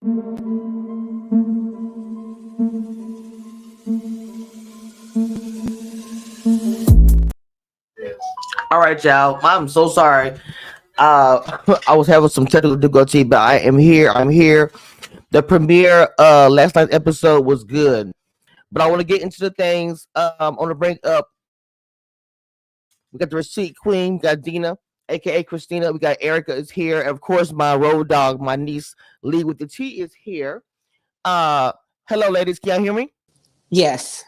All right, y'all. I'm so sorry. I was having some technical difficulty, but I am here. I'm here. The premiere last night's episode was good, but I want to get into the things. I want to bring up. We got the receipt queen. We got Dina, aka Christina. We got Erica is here. And of course, my road dog, my niece Lee with the T is here. Uh, Hello, ladies. Can y'all hear me? Yes.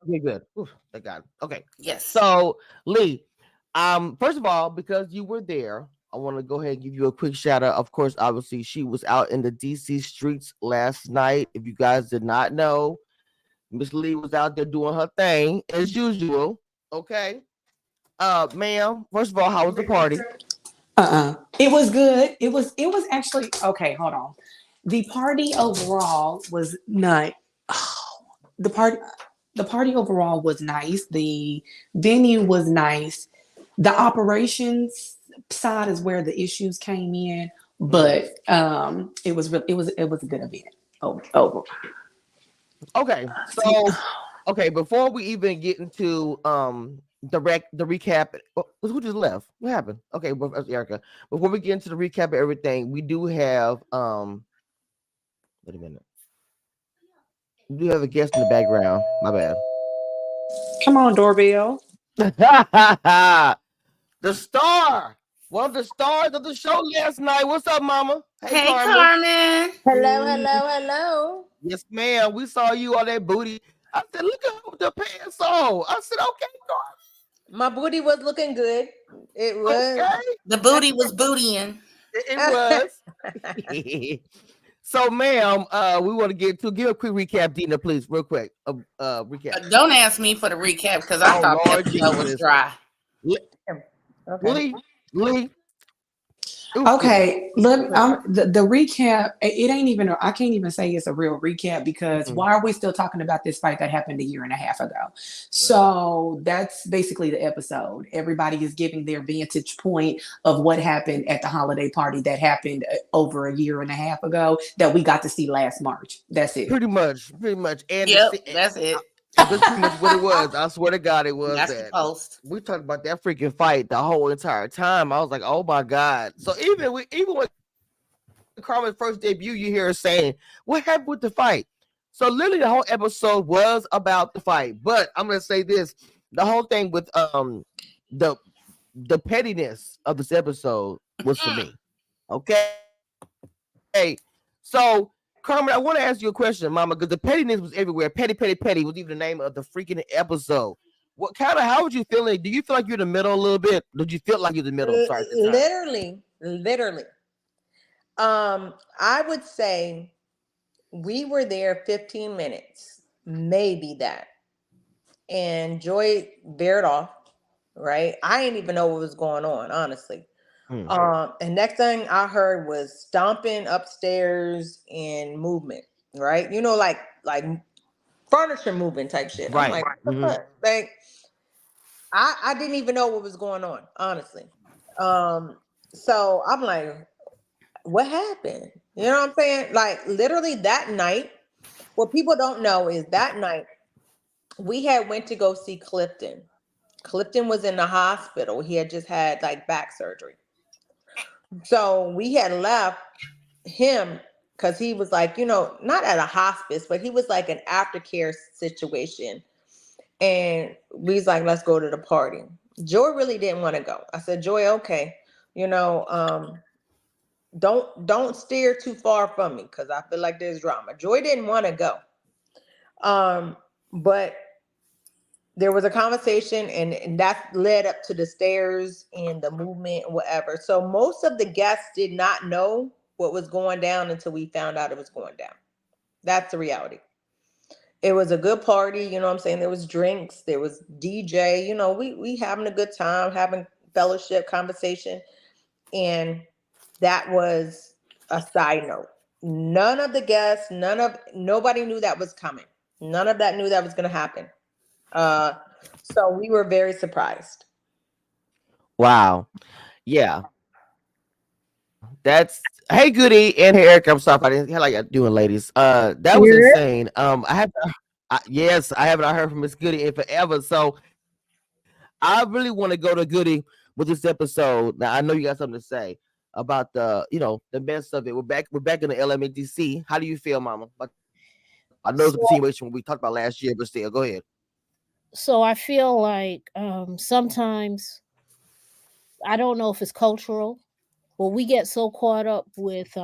Okay, good. Oof, thank God. Okay. Yes. So, Lee, first of all, because you were there, I want to go ahead and give you a quick shout out. Of course, obviously, she was out in the DC streets last night. If you guys did not know, Miss Lee was out there doing her thing as usual. Okay. Ma'am, first of all, how was the party? It was good. It was actually okay, hold on. The party overall was not the party the party overall was nice. The venue was nice. The operations side is where the issues came in, but it was a good event. Over. Okay. So, okay, before we even get into the recap, who just left? What happened? Okay, well, that's Erica. Before we get into the recap of everything, we do have wait a minute. We do have a guest in the background. My bad. Come on, doorbell. The star, one of the stars of the show last night. What's up, Mama? Hey, Hey, Carmen. Carmen. Hello, hello, hello. Yes, ma'am. We saw you on that booty. I said, look at the pants on. I said, okay, My booty was looking good. It Carmen. was. Okay, The booty was bootying. it was. So, ma'am, we want to give a quick recap, Dina, please, real quick. Recap. Don't ask me for the recap because I Oh thought the Lord episode was Jesus. dry. Okay. Lee. It was good. Okay, look, the recap. It ain't even. I can't even say it's a real recap because Mhm. why are we still talking about this fight that happened a year and a half ago? So that's basically the episode. Everybody is giving their vantage point of what happened at the holiday party that happened over a year and a half ago that we got to see last March. That's it. Pretty much. And Yep, that's it. that's pretty much what it was. I swear to God, it was That's the that. post. We talked about that freaking fight the whole entire time. I was like, oh my God. So even when Carmen's first debut, you hear her saying, what happened with the fight? So literally the whole episode was about the fight. But I'm gonna say this: the whole thing with the the pettiness of this episode was for me. Okay. So Carmen, I want to ask you a question, Mama, because the pettiness was everywhere. Petty, petty, petty was even the name of the freaking episode. What kind of how would you feel? Do you feel like you're in the middle a little bit? Did you feel like you're in the middle? Sorry, at the time. Literally. I would say we were there 15 minutes, maybe that. And Joy bared off, right? I didn't even know what was going on, honestly. And next thing I heard was stomping upstairs and movement, right? You know, like furniture moving type shit. I'm Right. like, what the fuck? Like, I didn't even know what was going on, honestly. So I'm like, what happened? You know what I'm saying? Like literally that night, what people don't know is that night we had went to go see Clifton. Clifton was in the hospital. He had just had like back surgery. So we had left him because he was like, not at a hospice, but he was like an aftercare situation. And we was like, let's go to the party. Joy really didn't want to go. I said, Joy, okay, you know, don't steer too far from me because I feel like there's drama. Joy didn't want to go. But there was a conversation and that led up to the stairs and the movement and whatever. So most of the guests did not know what was going down until we found out it was going down. That's the reality. It was a good party, you know what I'm saying? There was drinks, there was DJ, we having a good time, having fellowship, conversation. And that was a side note. None of the guests, nobody knew that was coming. None of that knew that was going to happen. So we were very surprised. Wow. Yeah. That's hey Goody and hey Eric. I'm sorry if I didn't how like you doing, ladies. That was Yeah. insane. Yes, I haven't heard from Miss Goody in forever. So I really want to go to Goody with this episode. Now I know you got something to say about the mess of it. We're back in the LMDC. How do you feel, Mama? But I know it's a So, continuation we talked about last year, but still, go ahead. so I feel like sometimes I don't know if it's cultural, but we get so caught up with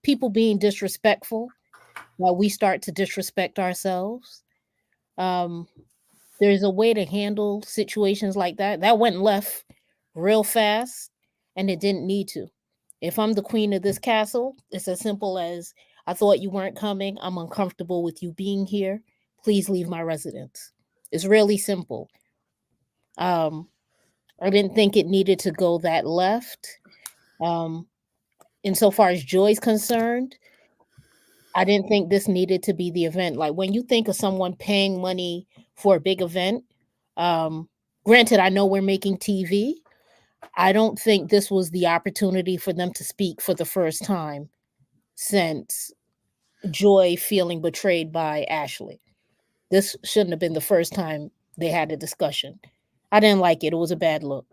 people being disrespectful that we start to disrespect ourselves. Um, there's a way to handle situations like that. That went left real fast, and it didn't need to. If I'm the queen of this castle, it's as simple as I thought you weren't coming. I'm uncomfortable with you being here. Please leave my residence. It's really simple. Um, I didn't think it needed to go that left. Um, Insofar as Joy's concerned, I didn't think this needed to be the event. Like when you think of someone paying money for a big event, um, granted, I know we're making TV. I don't think this was the opportunity for them to speak for the first time since Joy feeling betrayed by Ashley. This shouldn't have been the first time they had a discussion. I didn't like it. It was a bad look.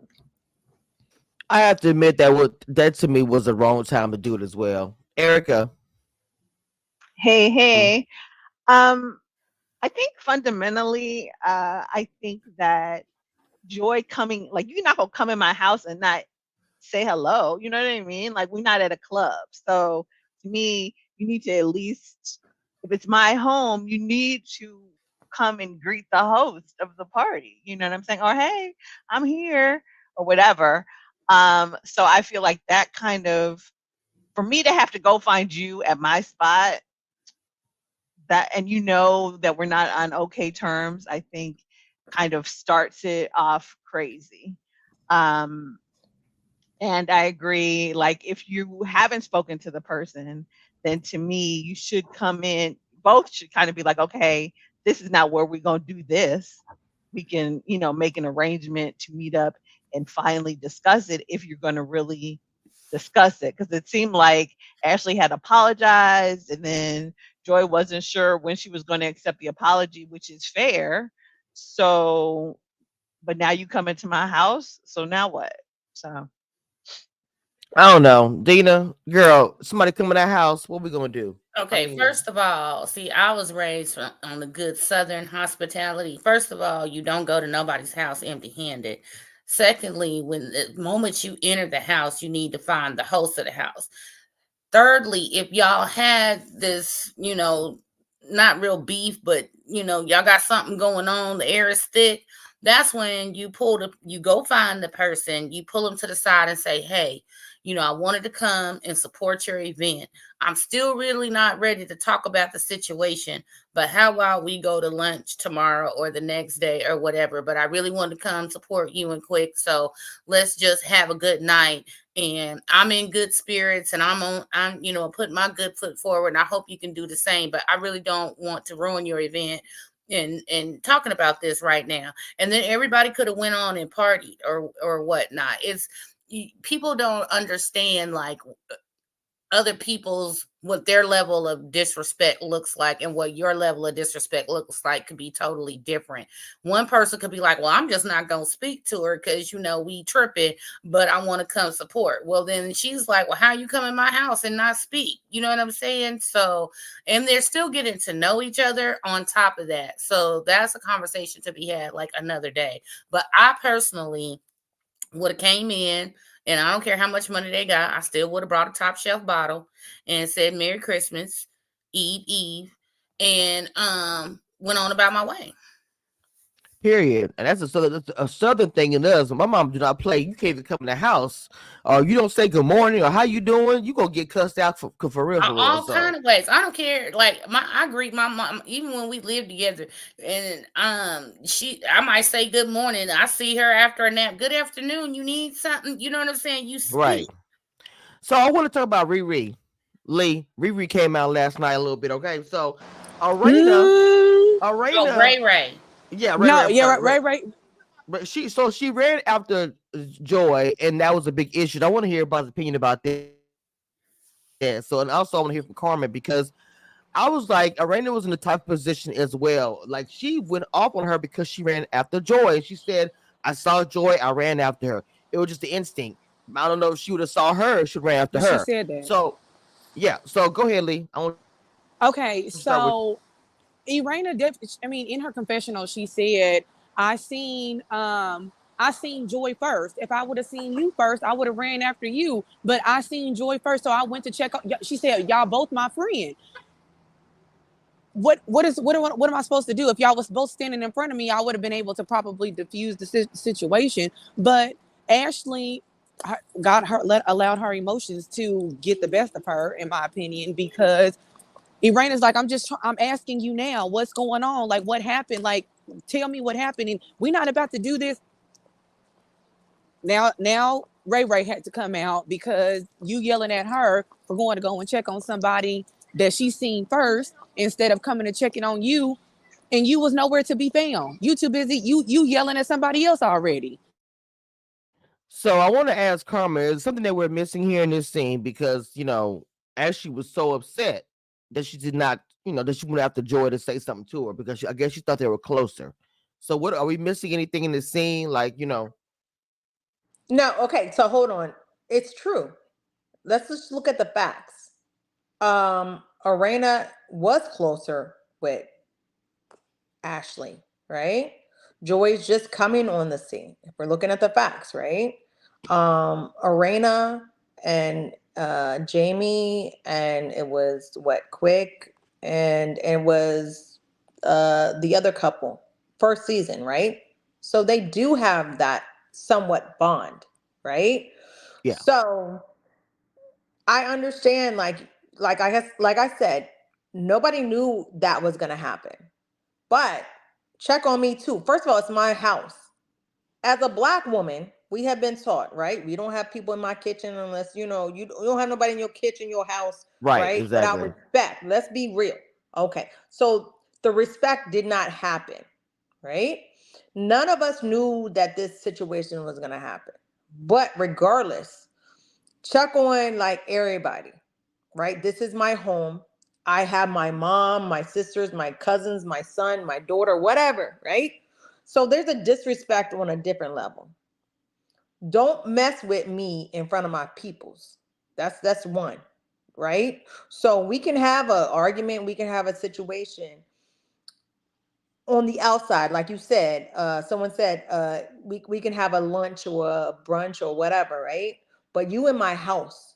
I have to admit that to me was the wrong time to do it as well. Erica. Hey, Mm. hey. Um, I think fundamentally, I think that Joy coming, like you're not gonna come in my house and not say hello. You know what I mean? Like we're not at a club. So to me, you need to at least, if it's my home, you need to come and greet the host of the party. You know what I'm saying? Or hey, I'm here, or whatever. So I feel like that kind of, for me to have to go find you at my spot, that, and you know that we're not on okay terms, I think kind of starts it off crazy. Um, and I agree, like if you haven't spoken to the person, then to me, you should come in, both should kind of be like, okay, this is not where we're going to do this. We can, make an arrangement to meet up and finally discuss it if you're going to really discuss it. Because it seemed like Ashley had apologized and then Joy wasn't sure when she was going to accept the apology, which is fair. So, but now you come into my house. So now what? So. I don't know, Dina, girl. Somebody come in that house. What we gonna do? I Okay, mean, first of all, see, I was raised on the good Southern hospitality. First of all, you don't go to nobody's house empty handed. Secondly, when the moment you enter the house, you need to find the host of the house. Thirdly, if y'all had this, not real beef, but y'all got something going on, the air is thick. That's when you go find the person, you pull them to the side and say, hey, I wanted to come and support your event. I'm still really not ready to talk about the situation, but how about we go to lunch tomorrow or the next day or whatever? But I really wanted to come support you and quick. So let's just have a good night. And I'm in good spirits and I'm putting my good foot forward. And I hope you can do the same. But I really don't want to ruin your event and talking about this right now. And then everybody could have went on and partied or whatnot. People don't understand like other people's what their level of disrespect looks like and what your level of disrespect looks like could be totally different. One person could be like, well, I'm just not going to speak to her because we tripping, but I want to come support. Well, then she's like, well, how you come in my house and not speak? You know what I'm saying? So, and they're still getting to know each other on top of that. So that's a conversation to be had like another day. But I personally would have came in, and I don't care how much money they got, I still would have brought a top shelf bottle and said Merry Christmas, Eve, and went on about my way. period. And that's a southern thing in us. My mom do not play. You can't even come in the house, or you don't say good morning or how you doing. You gonna get cussed out for real, for real. All So kind of ways. I don't care. Like I greet my mom even when we lived together, and I might say good morning. I see her after a nap. Good afternoon. You need something? You know what I'm saying? You right. speak. So I want to talk about Riri. Riri came out last night a little bit. Okay, so Arena, Mm, Oh, Arena, Ray Ray. yeah, Ray. no, I'm yeah, sorry, right, Ray. right, right. But she ran after Joy, and that was a big issue. I want to hear about his opinion about that. So, and also I want to hear from Carmen because I was like, Arena was in the tough position as well. Like she went off on her because she ran after Joy, and she said, "I saw Joy, I ran after her. It was just the instinct. I don't know if she would have saw her, she would ran after her." She said So, that. yeah. So go ahead, Lee. I want to start with you. Okay, so in her confessional, she said, I seen I seen Joy first. If I would have seen you first, I would have ran after you. But I seen Joy first, so I went to check. She said, "Y'all both my friend. What am I supposed to do? If y'all was both standing in front of me, I would have been able to probably diffuse the situation." But Ashley allowed her emotions to get the best of her, in my opinion, because Irana's like, I'm asking you now, what's going on? Like, what happened? Like, tell me what happened. And we're not about to do this. Now Ray Ray had to come out because you yelling at her for going to go and check on somebody that she seen first instead of coming and checking on you, and you was nowhere to be found. You too busy. You yelling at somebody else already. So I want to ask Karma, is something that we're missing here in this scene because Ashley was so upset that she did not, that she went after Joy to say something to her because I guess she thought they were closer. So what are we missing anything in the scene? No, okay, so hold on. It's true. Let's just look at the facts. Arena was closer with Ashley, right? Joy's just coming on the scene. If we're looking at the facts, right? Arena and Jamie, and it was what, Quick, and it was the other couple, first season, right? So they do have that somewhat bond, right? Yeah. So I understand, like I said, nobody knew that was gonna happen. But check on me too. First of all, it's my house. As a Black woman, we have been taught, right? We don't have people in my kitchen unless, you don't have nobody in your kitchen, your house, Right, right? Without exactly. respect. Let's be real. Okay. So the respect did not happen, right? None of us knew that this situation was going to happen. But regardless, check on like everybody, right? This is my home. I have my mom, my sisters, my cousins, my son, my daughter, whatever, right? So there's a disrespect on a different level. Don't mess with me in front of my peoples. That's one, right? So we can have an argument, we can have a situation on the outside, like you said. Someone said we can have a lunch or a brunch or whatever, right? But you in my house.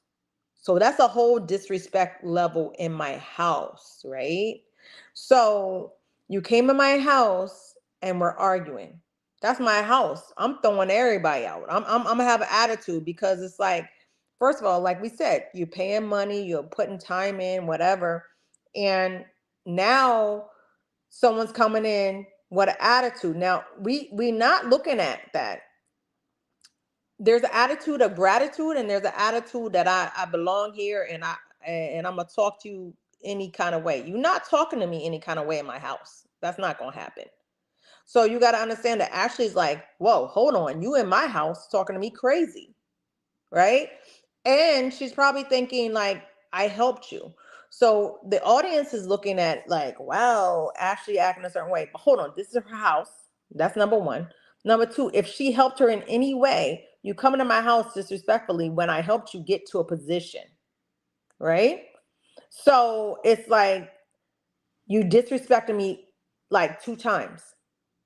So that's a whole disrespect level in my house, right? So you came in my house and we're arguing. That's my house. I'm throwing everybody out. I'm gonna have an attitude because it's like, first of all, like we said, you're paying money, you're putting time in, whatever, and now someone's coming in with an attitude. Now we not looking at that. There's an attitude of gratitude, and there's an attitude that I belong here, and I'm gonna talk to you any kind of way. You're not talking to me any kind of way in my house. That's not gonna happen. So you got to understand that Ashley's like, whoa, hold on, you in my house talking to me crazy, right? And she's probably thinking like, I helped you. So the audience is looking at like, wow, Ashley acting a certain way. But hold on, this is her house. That's number one. Number two, if she helped her in any way, you come into my house disrespectfully when I helped you get to a position, right? So it's like you disrespected me like 2 times,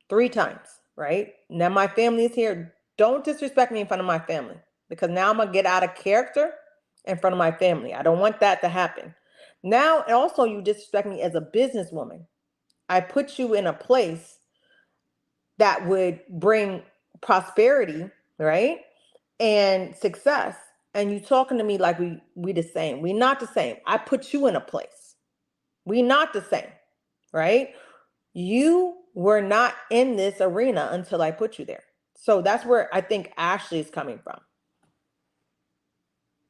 3 times, right? Now my family is here. Don't disrespect me in front of my family, because now I'm gonna get out of character in front of my family. I don't want that to happen. Now, also, you disrespect me as a businesswoman. I put you in a place that would bring prosperity, right? And success. And you talking to me like we the same. We not the same. I put you in a place. We not the same, right? You were not in this arena until I put you there. So that's where I think Ashley is coming from.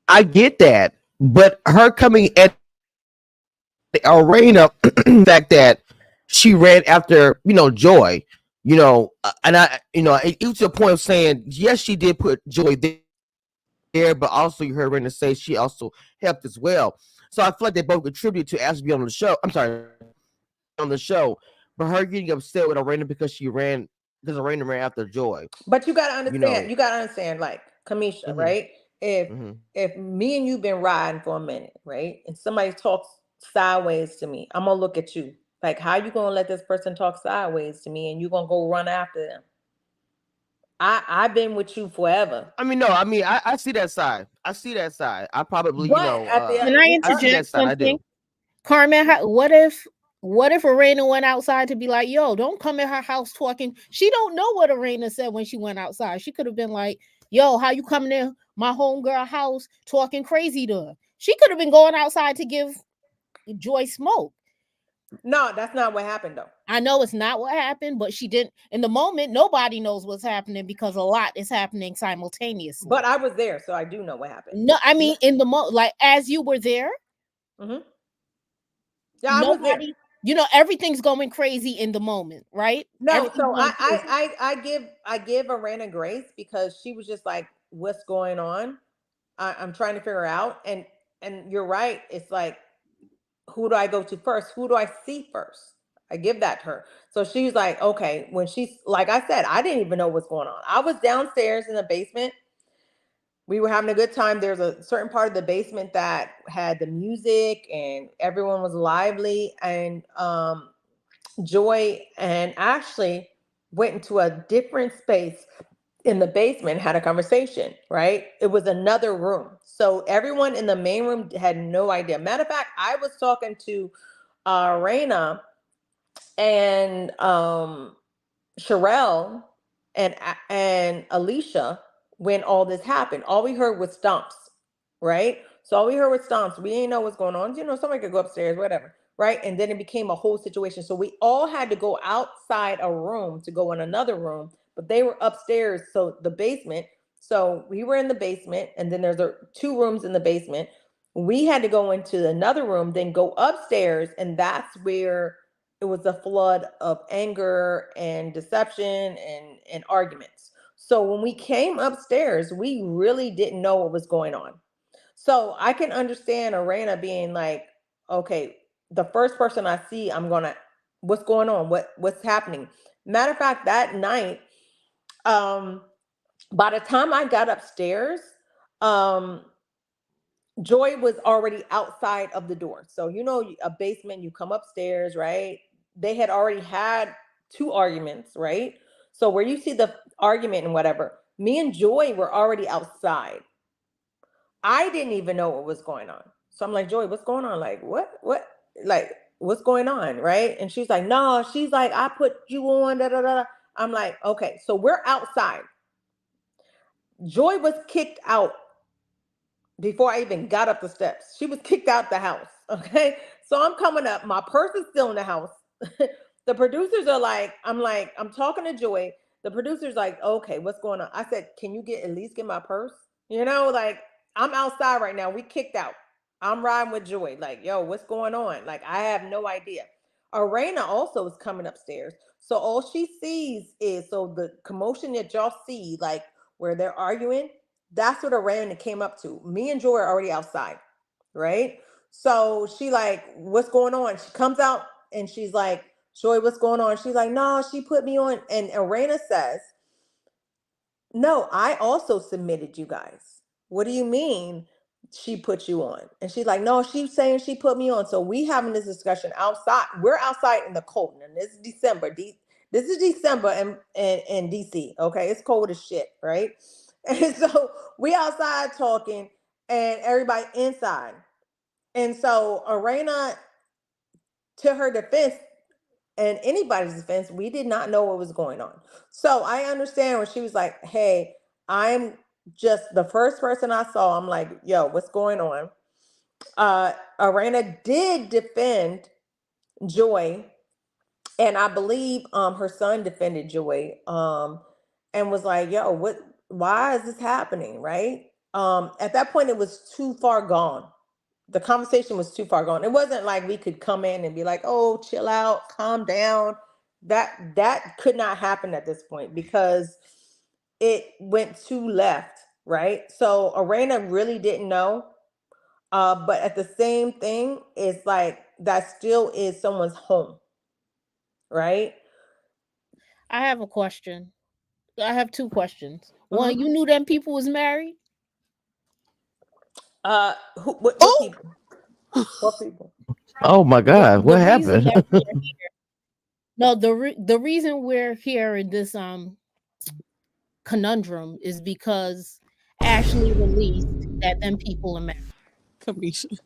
I get that, but her coming at Arena, the fact that she ran after Joy, And it was to the point of saying, yes, she did put Joy there, but also you heard Rena say she also helped as well. So I feel like they both contribute to Ashley being on the show. I'm sorry, on the show, but her getting upset with Arena because Arena ran after Joy. But you gotta You know. understand, like Kamisha, Mm-hmm, right? If mm-hmm. if me and you been riding for a minute, right, and somebody talks sideways to me, I'm gonna look at you like, how you gonna let this person talk sideways to me, and you gonna go run after them? I've been with you forever, I mean, no, I mean, I see that side. I see that side. I probably, but at the Can I I see that interject side. I something? do. Carmen, what if Arena went outside to be like, yo, don't come in her house talking? She don't know what Arena said when she went outside. She could have been like, yo, how you coming in my homegirl house talking crazy to her? She could have been going outside to give Joy smoke. no, that's not what happened though. I know it's not what happened, but she didn't. In the moment, nobody knows what's happening because a lot is happening simultaneously. But I was there, so I do know what happened. No, I mean, in the like as you were there, Mm-hmm. Yeah, I was there. nobody, everything's going crazy in the moment, right? No, Everything's so going crazy. I give Arena grace because she was just like, what's going on? I'm trying to figure out. And you're right. It's like, who do I go to first? Who do I see first? I give that to her. So she's like, okay. When she's like I said, I didn't even know what's going on. I was downstairs in the basement. We were having a good time. There's a certain part of the basement that had the music and everyone was lively. And Joy and Ashley went into a different space in the basement, had a conversation, right? It was another room. So everyone in the main room had no idea. Matter of fact, I was talking to Raina and Sherelle and Alicia when all this happened. All we heard was stomps, right? So all we heard was stomps. We didn't know what's going on. Somebody could go upstairs, whatever, right? And then it became a whole situation. So we all had to go outside a room to go in another room, but they were upstairs, so the basement. So we were in the basement, and then there's two rooms in the basement. We had to go into another room, then go upstairs, and that's where it was a flood of anger and deception and arguments. So when we came upstairs, we really didn't know what was going on. So I can understand Arena being like, okay, the first person I see, what's going on? What's happening? Matter of fact, that night, by the time I got upstairs, um, Joy was already outside of the door. So, a basement, you come upstairs, right? They had already had two arguments, right? So, where you see the argument and whatever, me and Joy were already outside. I didn't even know what was going on. So, I'm like, Joy, what's going on? Like, like, what's going on? Right? And she's like, no, she's like, I put you on, da da da. I'm like, okay, so we're outside. Joy was kicked out before I even got up the steps. She was kicked out the house. Okay. So I'm coming up. My purse is still in the house. The producers are like, I'm talking to Joy. The producer's like, okay, what's going on? I said, can you at least get my purse? Like, I'm outside right now. We kicked out. I'm riding with Joy. Like, yo, what's going on? Like, I have no idea. Arena also is coming upstairs. So all she sees is, so the commotion that y'all see, like where they're arguing, that's what Arena came up to. Me and Joy are already outside, right? So she like, what's going on? She comes out and she's like, Joy, what's going on? She's like, no, she put me on. And Arena says, no, I also submitted you guys. What do you mean she put you on? And she's like, no, she's saying she put me on. So we having this discussion outside. We're outside in the cold. And this is December. This is December in DC. Okay. It's cold as shit, right? And so we outside talking and everybody inside. And so Arena, to her defense, and anybody's defense, we did not know what was going on. So I understand when she was like, hey, I'm just the first person I saw. I'm like, yo, what's going on? Arena did defend Joy, and I believe her son defended Joy, and was like, yo, why is this happening? Right? At that point, it was too far gone. The conversation was too far gone. It wasn't like we could come in and be like, oh, chill out, calm down. That could not happen at this point because it went to left, right? So Arena really didn't know. But at the same thing, it's like that still is someone's home, right? I have a question. I have two questions. One, Mm-hmm. you knew them people was married? What Oh, people? What people? Oh my God, The what reason happened? that we're here, no, the reason we're here in this conundrum is because Ashley released that them people are married. Kamisha.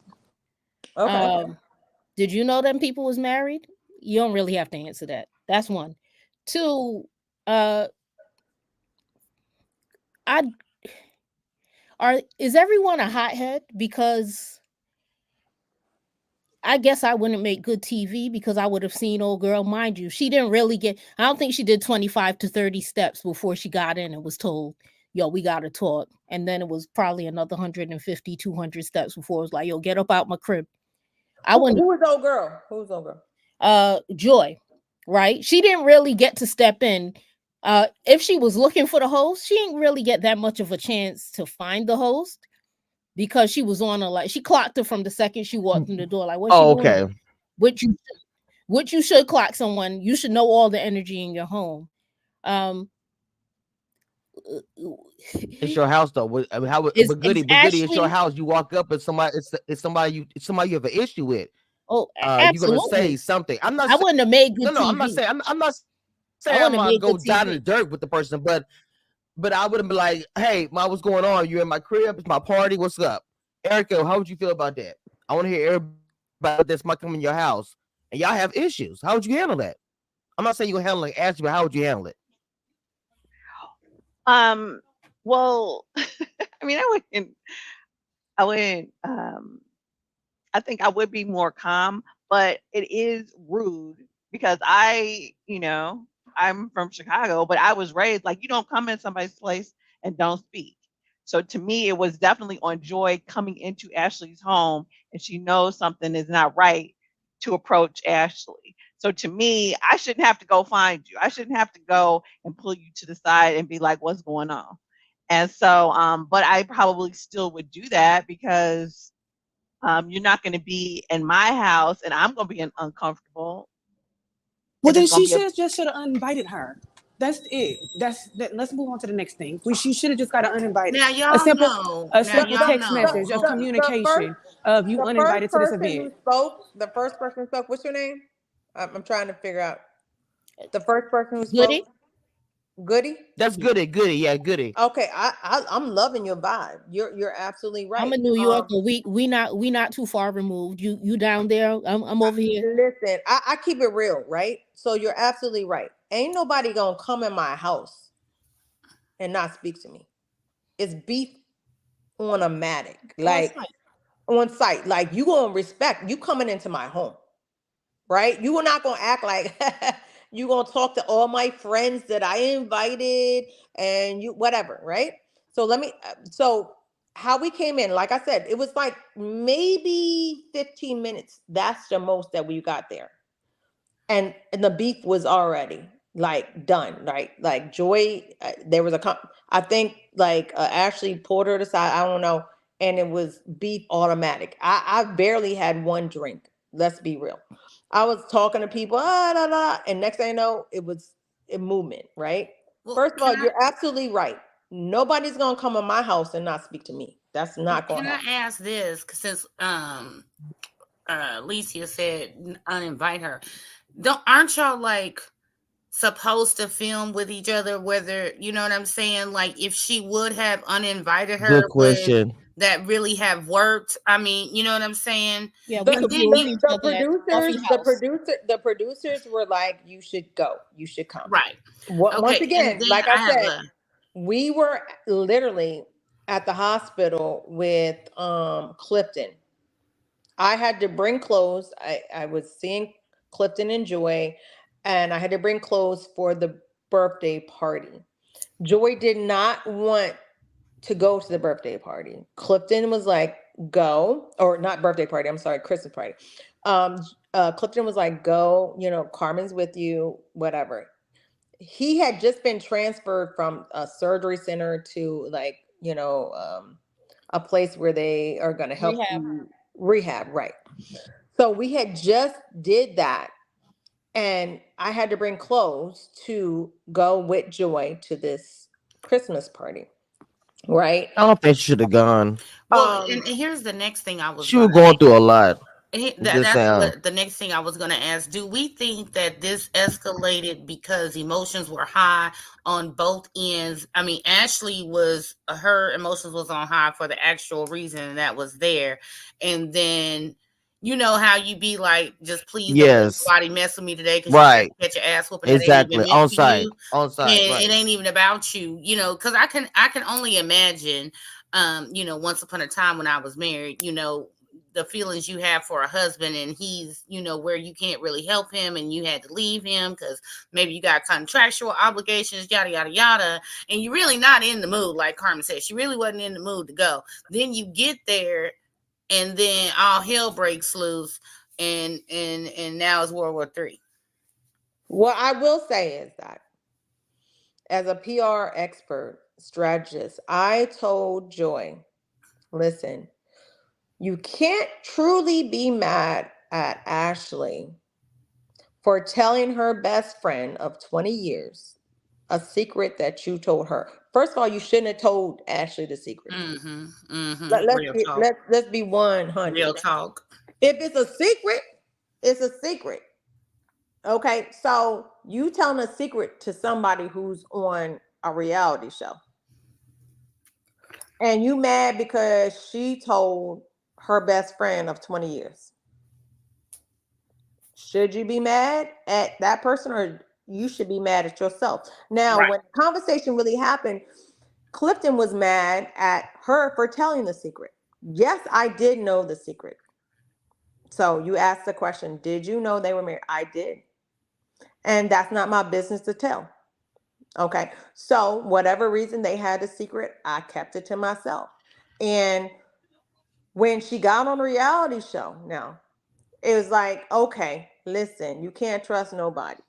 Okay. Did you know them people was married? You don't really have to answer that. That's one. Two, uh, I is everyone a hothead? Because I guess I wouldn't make good TV because I would have seen old girl, mind you. She didn't really get, I don't think she did 25 to 30 steps before she got in and was told, yo, we got to talk. And then it was probably another 150, 200 steps before it was like, yo, get up out my crib. I Who, wouldn't, who was old girl? Who's old girl? Joy, right? She didn't really get to step in. If she was looking for the host, she didn't really get that much of a chance to find the host because she was on her, like, she clocked her from the second she walked in the door. Like, what's she Oh, doing okay. here? Which you should clock someone. You should know all the energy in your home. Um, It's your house though. I mean, is but goody, it's your Ashley? house. You walk up and it's somebody you have an issue with. Oh, You're gonna say absolutely. something. I'm not I saying wouldn't have made good no. I'm not TV. saying I'm not I saying I'm wouldn't have gonna made go good down in the TV. dirt with the person, but I wouldn't be like, hey, ma, what's going on? You in my crib? It's my party. What's up, Erica? How would you feel about that? I want to hear everybody that's might come in your house and y'all have issues. How would you handle that? I'm not saying you're gonna handle it, ask you, but how would you handle it? Well, I mean, I wouldn't, I think I would be more calm, but it is rude because I'm from Chicago, but I was raised like you don't come in somebody's place and don't speak. So to me, it was definitely on Joy coming into Ashley's home and she knows something is not right to approach Ashley. So to me, I shouldn't have to go find you. I shouldn't have to go and pull you to the side and be like, what's going on? And so, but I probably still would do that because you're not going to be in my house and I'm going to be uncomfortable. Well, And then it's going she to be a, should have uninvited her. That's it. That's that. Let's move on to the next thing. She should have just got uninvited. Now A y'all simple, know. a Now The simple the y'all text the know. message of the, Who, the first communication of you the first uninvited to this person event. who spoke. The first person who spoke. What's your name? I'm trying to figure out the first person who spoke. Goody? Goody. That's goody, yeah, goody. Okay, I'm loving your vibe. You're absolutely I'm right. a New Yorker. We not too far removed. You down there? I'm over here. Listen, I keep it real, right? So you're absolutely right. Ain't nobody gonna come in my house and not speak to me. It's beef on a matic, On like site. on site. Like you gonna respect you coming into my home, right? You are not gonna act like you gonna talk to all my friends that I invited and you whatever, right? So so how we came in, like I said, it was like maybe 15 minutes. That's the most that we got there. And the beef was already like done, right? Like Joy, there was I think like Ashley pulled her aside, I don't know, and it was beef automatic. I barely had one drink. Let's be real. I was talking to people, and next thing you know, it was a movement, right? well, First of all, you're absolutely right. Nobody's gonna come in my house and not speak to me. That's not can gonna I happen. ask this? Since Alicia said uninvite her, don't aren't y'all like supposed to film with each other? Whether you know what I'm saying? Like if she would have uninvited her, Good would question. that really have worked? I mean, you know what I'm saying? Yeah, we the, And could then view the, you each the other at the producers coffee house. the producers were like, you should go, you should come. right. Once Okay, and again, then like I I have said, a we were literally at the hospital with Clifton. I had to bring clothes. I was seeing Clifton and Joy, and I had to bring clothes for the birthday party. Joy did not want to go to the birthday party. Clifton was like, go, or not birthday party, I'm sorry, Christmas party. Um, Clifton was like, go, Carmen's with you, whatever. He had just been transferred from a surgery center to like, a place where they are going to help Rehab. you rehab. Right. So we had just did that. And I had to bring clothes to go with Joy to this Christmas party. Right. I don't think she should have gone. Well, Um, and here's the next thing I was She was gonna going through a lot. Just That's saying. what the next thing I was going to ask. Do we think that this escalated because emotions were high on both ends? I mean, Ashley was her emotions was on high for the actual reason that was there, and then you know how you be like, just please don't let Yes. nobody mess with me today because you Right. catch your ass whooping that ain't even Exactly. meant On for site. you, On and site. it Right. ain't even about you, because I can only imagine, once upon a time when I was married, the feelings you have for a husband and he's, where you can't really help him and you had to leave him because maybe you got contractual obligations, yada, yada, yada. And you're really not in the mood. Like Carmen said, she really wasn't in the mood to go. Then you get there and then all hell breaks loose. And now it's World War III. what I will say is that as a PR expert, strategist, I told Joy, listen, you can't truly be mad at Ashley for telling her best friend of 20 years a secret that you told her. First of all, you shouldn't have told Ashley the secret. Mm-hmm. Mm-hmm. Let, let's Real be talk. let's be 100. Real talk. If it's a secret, it's a secret. Okay, so you telling a secret to somebody who's on a reality show, and you mad because she told her best friend of 20 years. Should you be mad at that person, or you should be mad at yourself? Now, Right. when the conversation really happened, Clifton was mad at her for telling the secret. Yes, I did know the secret. So you asked the question, did you know they were married? I did. And that's not my business to tell. Okay. So, whatever reason they had a secret, I kept it to myself. And when she got on the reality show, now it was like, okay, listen, you can't trust nobody.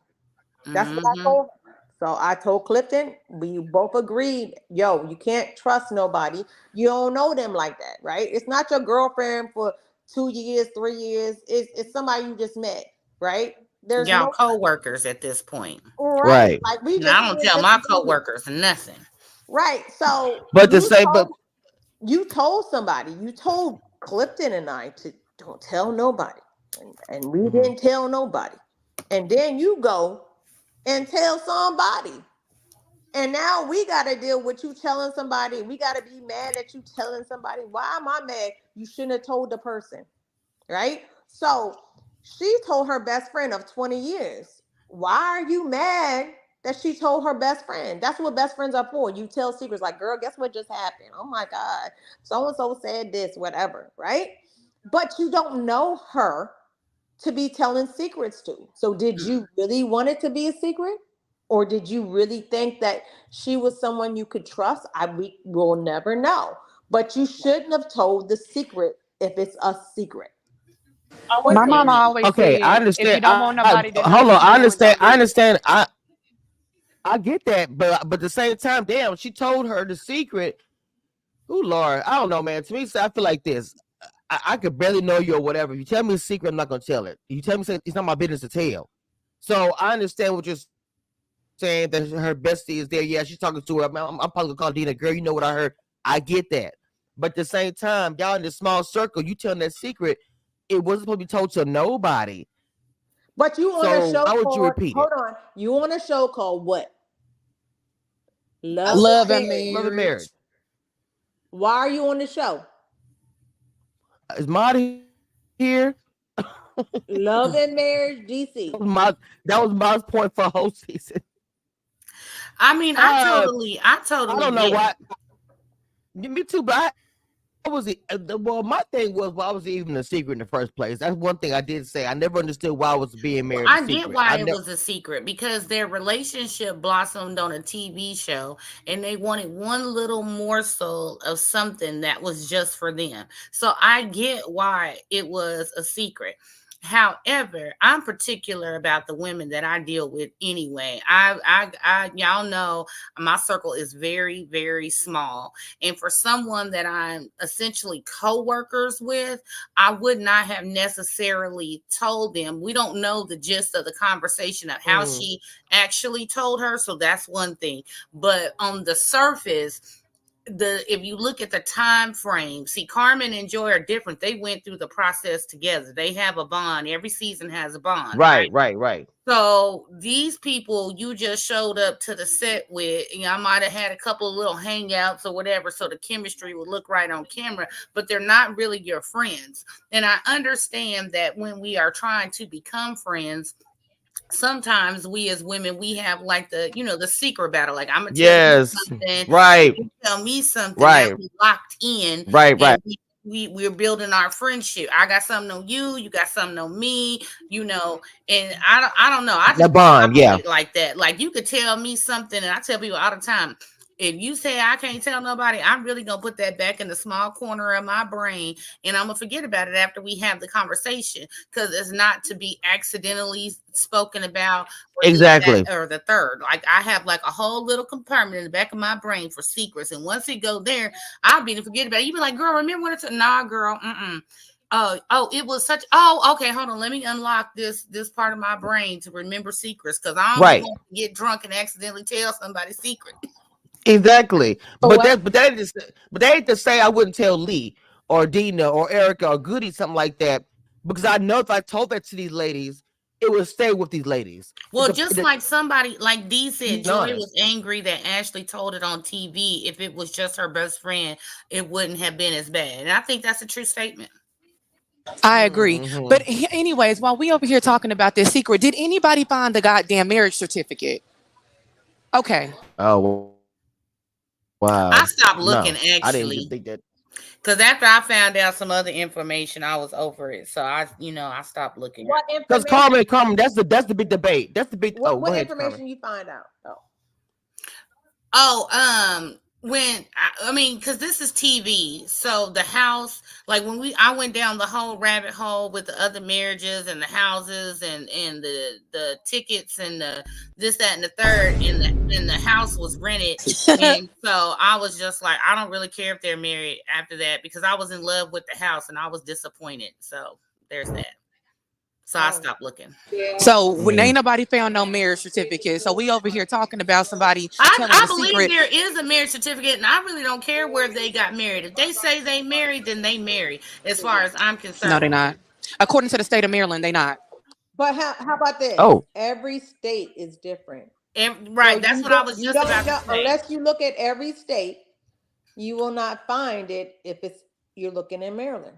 That's what I Mm-hmm. told her. So I told Clifton, we both agreed, yo, you can't trust nobody. You don't know them like that, right? It's not your girlfriend for 2 years, 3 years. It's somebody you just met, right? There's Y'all no co-workers at this point. right. Right. Like we And just I don't here tell just my business. co-workers nothing. Right. So But the same. But you told somebody, you told Clifton and I to don't tell nobody. And we Mhm. didn't tell nobody. And then you go and tell somebody. And now we got to deal with you telling somebody. We got to be mad at you telling somebody. Why am I mad? You shouldn't have told the person. Right. So she told her best friend of 20 years. Why are you mad that she told her best friend? That's what best friends are for. You tell secrets like, girl, guess what just happened? Oh my God. So and so said this, whatever. Right. But you don't know her to be telling secrets to. So did you really want it to be a secret? Or did you really think that she was someone you could trust? We will never know. But you shouldn't have told the secret if it's a secret. My And mama always okay, I said, if understand. you don't want I nobody to know hold on. what you're I doing, understand. don't I do it. understand. I get that. But at the same time, damn, she told her the secret. Oh Lord, I don't know, man. To me, I feel like this. I could barely know you or whatever. If you tell me a secret, I'm not gonna tell it. You tell me something, it's not my business to tell. So I understand what you're saying that her bestie is there. Yeah, she's talking to her. I'm probably gonna call Dina, girl. You know what I heard? I get that. But at the same time, y'all in this small circle, you telling that secret, it wasn't supposed to be told to nobody. But you on a So show why would you called, repeat hold it? on, you on a show called what? Love Love and and Marriage. Love and marriage. marriage. Why are you on the show? Is Maud here? Love and Marriage That DC. was my point for whole season. I mean, I Uh, totally, I I totally don't know get why. it. Me too, but was it? Well, my thing was why was it even a secret in the first place? That's one thing I did say. I never understood why I was being Well, married a I get secret. why I it never. was a secret because their relationship blossomed on a TV show and they wanted one little morsel of something that was just for them. So I get why it was a secret. However, I'm particular about the women that I deal with anyway. Y'all know my circle is very, very small. And for someone that I'm essentially co-workers with, I would not have necessarily told them. We don't know the gist of the conversation of how she actually told her. So that's one thing. But on the surface, if you look at the time frame, see, Carmen and Joy are different. They went through the process together. They have a bond. Every season has a bond, Right. So these people you just showed up to the set with, I might have had a couple of little hangouts or whatever, so the chemistry would look right on camera, but they're not really your friends. And I understand that when we are trying to become friends, sometimes we as women, we have like the secret battle. Like, I'm gonna tell you something, right, you tell me something. Now right, we locked in, right. and we're building our friendship. I got something on you, you got something on me, and I don't know. I The just bond, yeah. operate like that. Like, you could tell me something, and I tell people all the time, if you say I can't tell nobody, I'm really gonna put that back in the small corner of my brain, and I'm gonna forget about it after we have the conversation, because it's not to be accidentally spoken about, or Exactly. or the third. Like, I have like a whole little compartment in the back of my brain for secrets, and once it go there, I'll be to forget about it. You be like, girl, remember when it's nah, girl, it was such. Oh, okay, hold on. Let me unlock this part of my brain to remember secrets, because I don't Right. want to get drunk and accidentally tell somebody's secret. Exactly. But what? that ain't to say I wouldn't tell Lee or Dina or Erica or Goody something like that, because I know if I told that to these ladies, it would stay with these ladies. Well, just like somebody like Dee said, Joy honest. was angry that Ashley told it on TV. If it was just her best friend, it wouldn't have been as bad. And I think that's a true statement. I agree. But anyways, while we over here talking about this secret, did anybody find the goddamn marriage certificate? Okay. Oh wow. I stopped No, looking, I didn't even actually, think that. because after I found out some other information, I was over it. So I stopped looking. What Because information? Carmen, that's the big debate. That's the big. What, Oh, go what ahead, information Carmen. you find out? Oh, When I mean, because this is TV, so the house, like when I went down the whole rabbit hole with the other marriages and the houses and the tickets and the this, that, and the third, and the house was rented, and so I was just like, I don't really care if they're married after that, because I was in love with the house and I was disappointed. So there's that. So I stopped looking. So when ain't nobody found no marriage certificate, so we over here talking about somebody telling I the believe secret. there is a marriage certificate, and I really don't care where they got married. If they say they married, then they married, as far as I'm concerned. No, they're not. According to the state of Maryland, they not. but how about this? Oh. Every state is different. Right, So that's you what I don't- was you just don't about know, to say. unless you look at every state, you will not find it if you're looking in Maryland.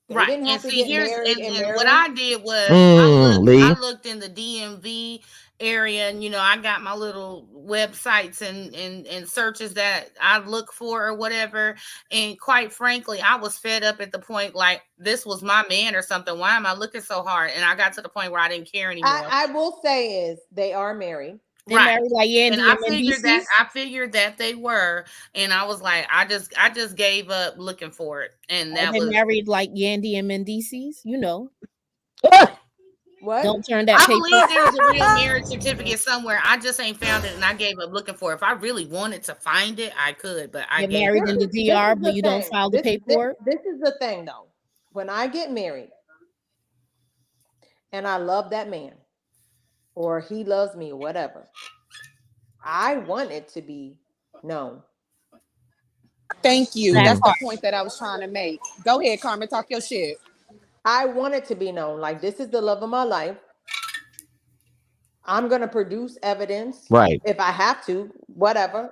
They Right, didn't have and to see, get married in and what Maryland. I did was Lee. I looked in the DMV area, and I got my little websites and searches that I look for or whatever. And quite frankly, I was fed up at the point, like, this was my man or something. Why am I looking so hard? And I got to the point where I didn't care anymore. I will say is they are married. They married like And Yandy I and figured that they were, and I was like, I just gave up looking for it, and that They was. married like Yandy and Mendices, What? Don't turn that I paper. believe there's a real marriage certificate somewhere. I just ain't found it, and I gave up looking for it. If I really wanted to find it, I could, but I Get gave married up. in the This DR, is but the you don't thing. file the paperwork. This is the thing, though. When I get married, and I love that man, or he loves me, or whatever, I want it to be known. Thank you. That That's the part. point that I was trying to make. Go ahead, Carmen. Talk your shit. I want it to be known. Like, this is the love of my life. I'm gonna produce evidence, Right. if I have to, whatever.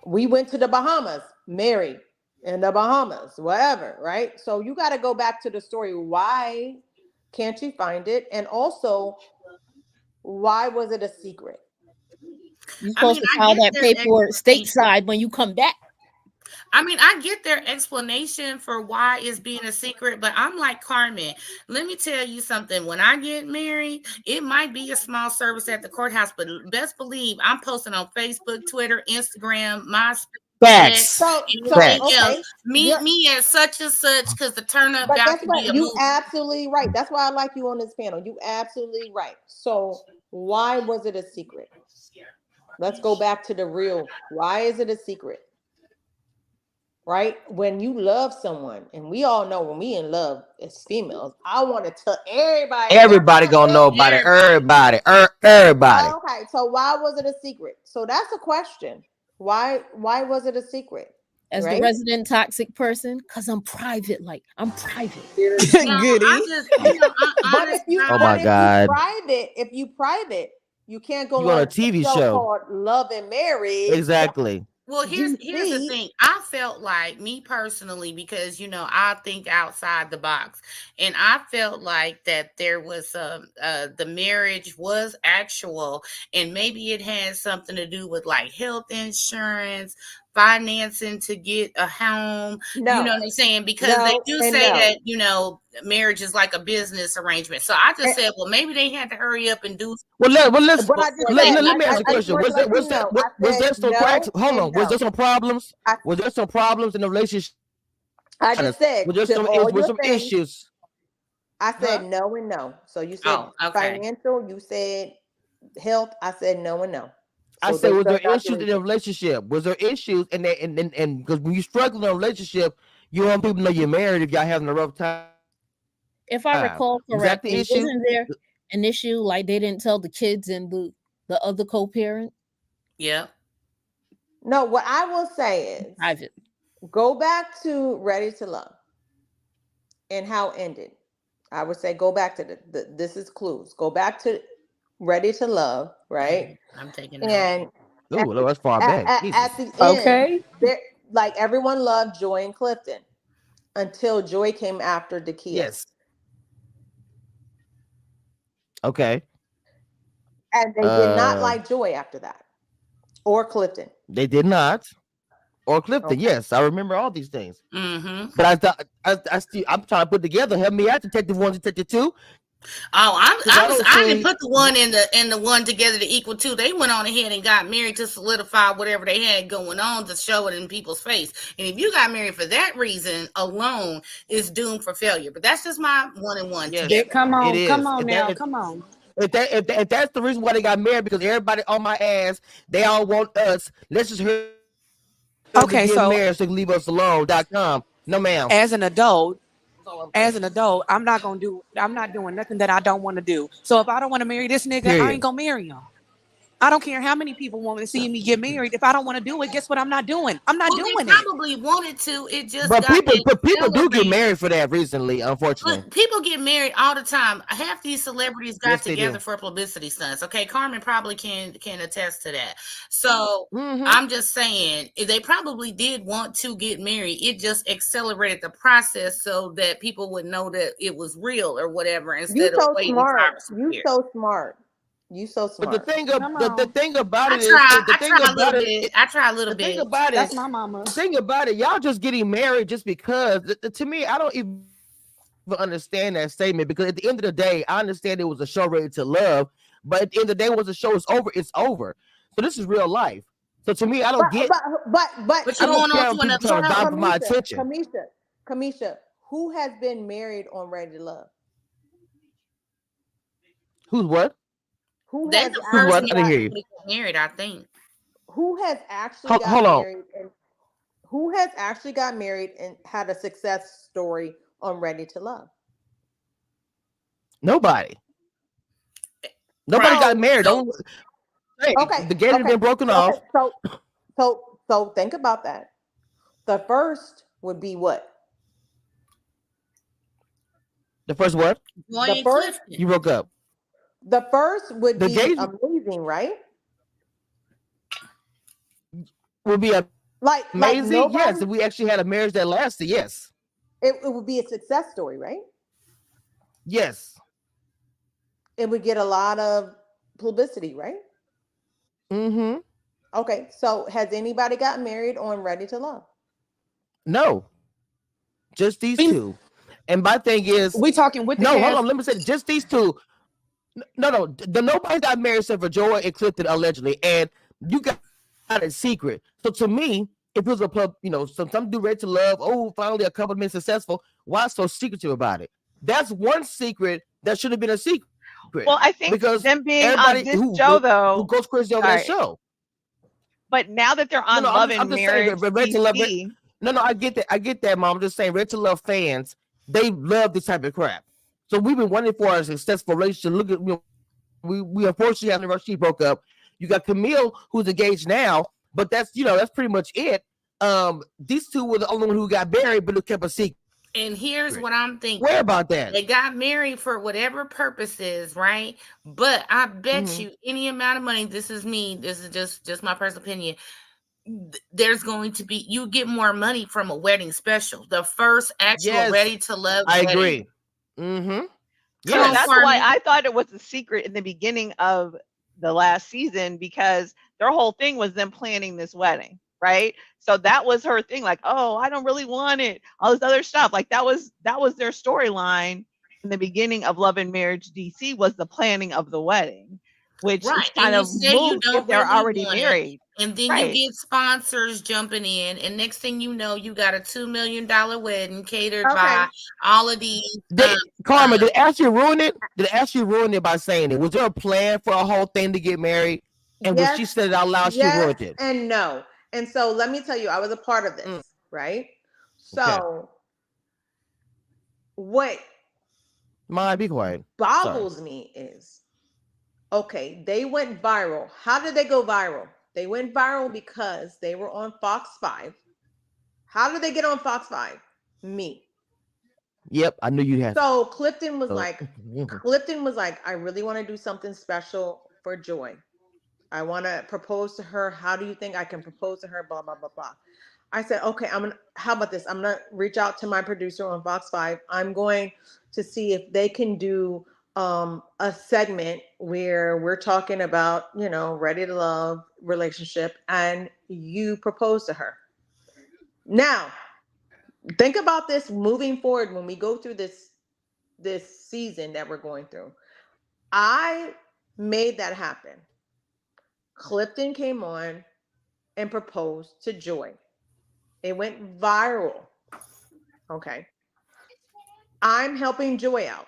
We went to the Bahamas, married in the Bahamas, whatever, right? So you got to go back to the story. Why can't you find it? And also, why was it a secret? You're supposed to I file get that their paperwork explanation. stateside when you come back. I get their explanation for why it's being a secret, but I'm like, Carmen, let me tell you something. When I get married, it might be a small service at the courthouse, but best believe I'm posting on Facebook, Twitter, Instagram, MySpace. Facts. So anything Facts. else. okay, Meet you're, me at such and such because the turn up but about guess to be what? a You movie. absolutely right. That's why I like you on this panel. You absolutely right. So why was it a secret? Let's go back to the real. Why is it a secret? Right? When you love someone, and we all know when we in love as females, I want to tell everybody. Everybody gonna know about it. Everybody. Everybody. Okay, so why was it a secret? So that's a question. Why was it a secret? As the Right? resident toxic person, because I'm private. Like, I'm private. No, Goody. I just, you know, But if honest you Oh God, my God. if you private, you can't go You on a on TV show. so-called Love and Marriage. Exactly. well, here's the DC. thing. I felt like me personally, because I think outside the box, and I felt like that there was the marriage was actual, and maybe it had something to do with like health insurance, financing to get a home. You know No, what I'm saying? Because they no, do and say no. that marriage is like a business arrangement. So I And, just said, well, maybe they had to hurry up and do Well, let's what I just before let, they said, let got me ask you a I married. just question. want to let you know. I Was said there some cracks? no Hold and on. Was there no. some problems? I, Was there some problems in the relationship? I just said Was there to some all was your some things. issues? I Huh? said no and no. So you said Oh, okay. financial. You said health. I said no and no. I So said, those was there are not the issues in the reasons. relationship? Was there issues and because when you struggle in a relationship, you want people to know you're married if y'all having a rough time. If I recall Was that the correctly, issue? wasn't there an issue like they didn't tell the kids and the other co-parent? Yep. No, what I will say is Private. go back to Ready to Love and how it ended. I would say go back to this is clues. Go back to Ready to Love, right? I'm taking notes. And at Ooh, the, that's far back. at Jesus. the end, Okay. there like everyone loved Joy and Clifton until Joy came after Dakia. Yes. Okay. And they did not like Joy after that. Or Clifton. They did not. Or Clifton. Okay. Yes, I remember all these things. Mm-hmm. But I thought I still I'm trying to put together. Help me out, Detective 1, Detective 2. Oh, Because I don't I didn't see put the one and the one together to equal two. They went on ahead and got married to solidify whatever they had going on to show it in people's face. And if you got married for that reason alone, it's doomed for failure. But that's just my one and one yes, together. Come it on. Come is. on now. Come on. If that's the reason why they got married, because everybody on my ass, they all want us. Let's just hurry up and Okay, get so married so they can leave us alone.com. No, ma'am. as an adult, That's all I'm saying. I'm not doing nothing that I don't want to do. So if I don't want to marry this nigga, I Period. ain't gonna marry him. I don't care how many people want to see me get married. If I don't want to do it, guess what? I'm not doing. I'm not Well, they doing it. probably wanted to. It just But got people do get accelerated. married for that recently, unfortunately. Look, people get married all the time. Half these celebrities got Yes, they together do. for publicity stunts. Okay, Carmen probably can attest to that. So Mm-hmm. I'm just saying they probably did want to get married. It just accelerated the process so that people would know that it was real or whatever You instead of so waiting smart. 5 or 6 You years. so smart. You so But the smart. thing of Come the on. thing about I it is try. the I thing try a about little it, bit. I try a little the thing bit. about That's it, my mama. the thing about it, y'all just getting married just because. To me, I don't even understand that statement because at the end of the day, I understand it was a show Ready to Love, but at the end of the day, once the show is over, it's over. So this is real life. So to me, I But don't get. But I you're don't going on care to when people another trying to vie show. for my Kamisha, attention. Kamisha, who has been married on Ready to Love? Who's what? Who They has the Who's first what? actually I didn't married got hear you. people to get married, I think. who has actually Hold, got hold on. married and who has actually got married and had a success story on Ready to Love? Nobody. Nobody Right. got So married. So Don't. Hey, okay, the gate has been broken off. so think about that. The first would be what? The first what? Joy The and first Clifton. You broke up. the first would The be gate amazing, right? will be Like amazing. Yes, nobody if we actually had a marriage that lasted. Yes. it would be a success story, right? Yes. It would get a lot of publicity, right? Mm-hmm. Okay, so has anybody got married on Ready to Love? No. Just these We two. And my thing is, talking with the no, hold cast. on. Let me say just these two. No. Nobody got married except for Joy and Clifton allegedly, and you got it secret. So to me, if it was a club, some do Ready to Love. Oh, finally a couple been successful. Why so secretive about it? That's one secret that should have been a secret Well, I think because them being on everybody this show, who though, goes crazy over that sorry, show. but now that they're No, on no, Love I'm and just saying, Marriage Ready to Love. DC, No, I get that. I get that, Mom. I'm just saying, Ready to Love fans, they love this type of crap. So we've been waiting for a successful relationship. Look at we unfortunately have never she broke up. You got Camille who's engaged now, but that's pretty much it. These two were the only one who got married, but it kept a secret. And here's what I'm thinking. Where about that? They got married for whatever purposes, right? But I bet you any amount of money, this is me, this is just my personal opinion, there's going to be, you get more money from a wedding special. The first actual Ready to Love I wedding. agree. Mm-hmm. so Yes. that's why I thought it was a secret in the beginning of the last season, because their whole thing was them planning this wedding, right? So that was her thing, like, oh, I don't really want it, all this other stuff. Like that was their storyline in the beginning of Love and Marriage DC, was the planning of the wedding, which is kind of moved if they're already married. And then Right. you get sponsors jumping in, and next thing you know, you got a $2 million wedding catered by all of these. Carmen, did Ashley ruin it? Did Ashley ruin it by saying it? Was there a plan for a whole thing to get married? And when she said it out loud, she ruined it. And no. And so let me tell you, I was a part of this, right? So what be quiet. boggles me is, okay, they went viral. How did they go viral? They went viral because they were on Fox 5. How did they get on Fox 5? Me. Yep, I knew you had. So Clifton was like, I really want to do something special for Joy. I want to propose to her. How do you think I can propose to her? Blah, blah, blah, blah. I said, okay, how about this? I'm going to reach out to my producer on Fox 5. I'm going to see if they can do a segment where we're talking about, Ready to Love relationship, and you propose to her. Now, think about this moving forward when we go through this season that we're going through. I made that happen. Clifton came on and proposed to Joy. It went viral. Okay. I'm helping Joy out.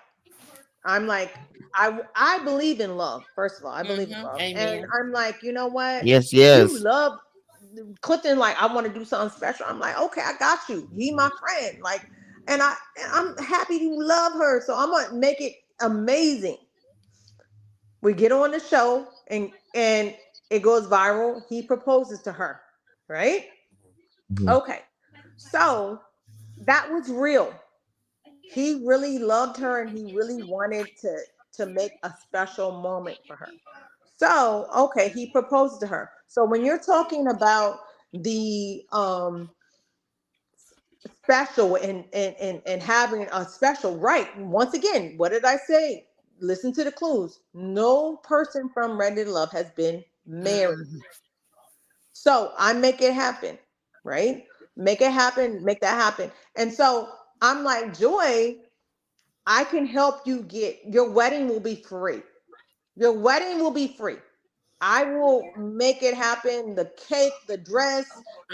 I'm like, I believe in love. First of all, I believe in love. Amen. And I'm like, you know what? Yes. You love Clifton. Like, I want to do something special. I'm like, okay, I got you. He my friend. Like, and I'm happy you love her. So I'm gonna make it amazing. We get on the show and it goes viral. He proposes to her, right? Okay. So that was real. He really loved her and he really wanted to make a special moment for her. So, okay, he proposed to her. So when you're talking about the special and having a special, right? Once again, what did I say? Listen to the clues. No person from Ready to Love has been married. So I make it happen, right? Make it happen, make that happen. And so I'm like, Joy, I can help you your wedding will be free. Your wedding will be free. I will make it happen. The cake, the dress.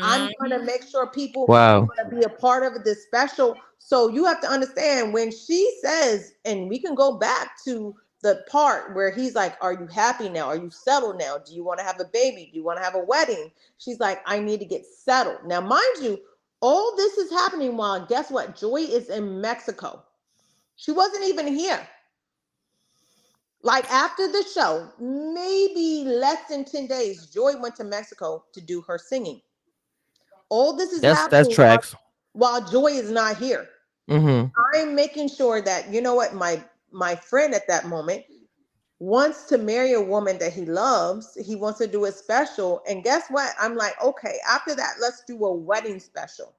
I'm going to make sure people are going to be a part of this special. So you have to understand when she says, and we can go back to the part where he's like, are you happy now? Are you settled now? Do you want to have a baby? Do you want to have a wedding? She's like, I need to get settled. Now, mind you, all this is happening while, guess what? Joy is in Mexico. She wasn't even here. Like after the show, maybe less than 10 days, Joy went to Mexico to do her singing. All this is happening that's tracks. While Joy is not here. I'm making sure that, you know what, my friend at that moment wants to marry a woman that he loves. He wants to do it special. And guess what? I'm like, okay, after that, let's do a wedding special.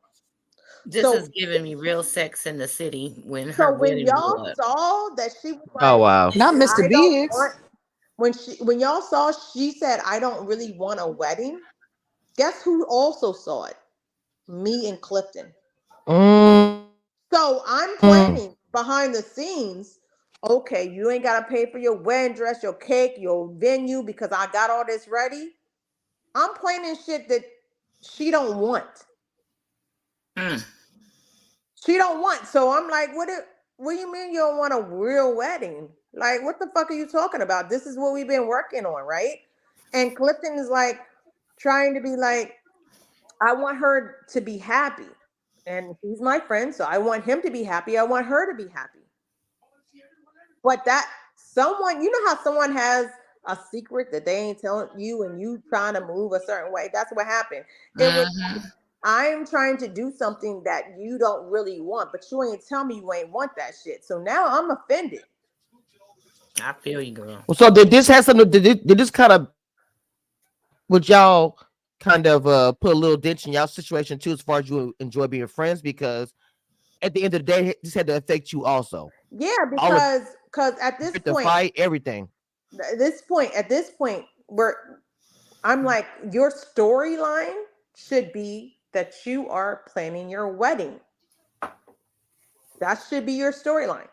This is giving me real Sex in the City when her So when wedding y'all blew up. saw that she was like, Oh wow. Not Mr. Biggs. When y'all saw she said, I don't really want a wedding, guess who also saw it? Me and Clifton. So I'm planning behind the scenes. Okay, you ain't gotta pay for your wedding dress, your cake, your venue, because I got all this ready. I'm planning shit that she don't want. Mm. She don't want. So I'm like, what do you mean you don't want a real wedding? Like, what the fuck are you talking about? This is what we've been working on, right? And Clifton is like trying to be like, I want her to be happy. And he's my friend, so I want him to be happy. I want her to be happy. But that someone, you know how someone has a secret that they ain't telling you and you trying to move a certain way. That's what happened. It was Mhm. I'm trying to do something that you don't really want, but you ain't tell me you ain't want that shit. So now I'm offended. I feel you, girl. Well, so did this have something? Did this kind of would y'all kind of put a little ditch in y'all situation too, as far as you enjoy being friends? Because at the end of the day, this had to affect you also. Yeah, All of because at this the point, fight, everything. at this point, where I'm like, your storyline should be that you are planning your wedding. That should be your storyline.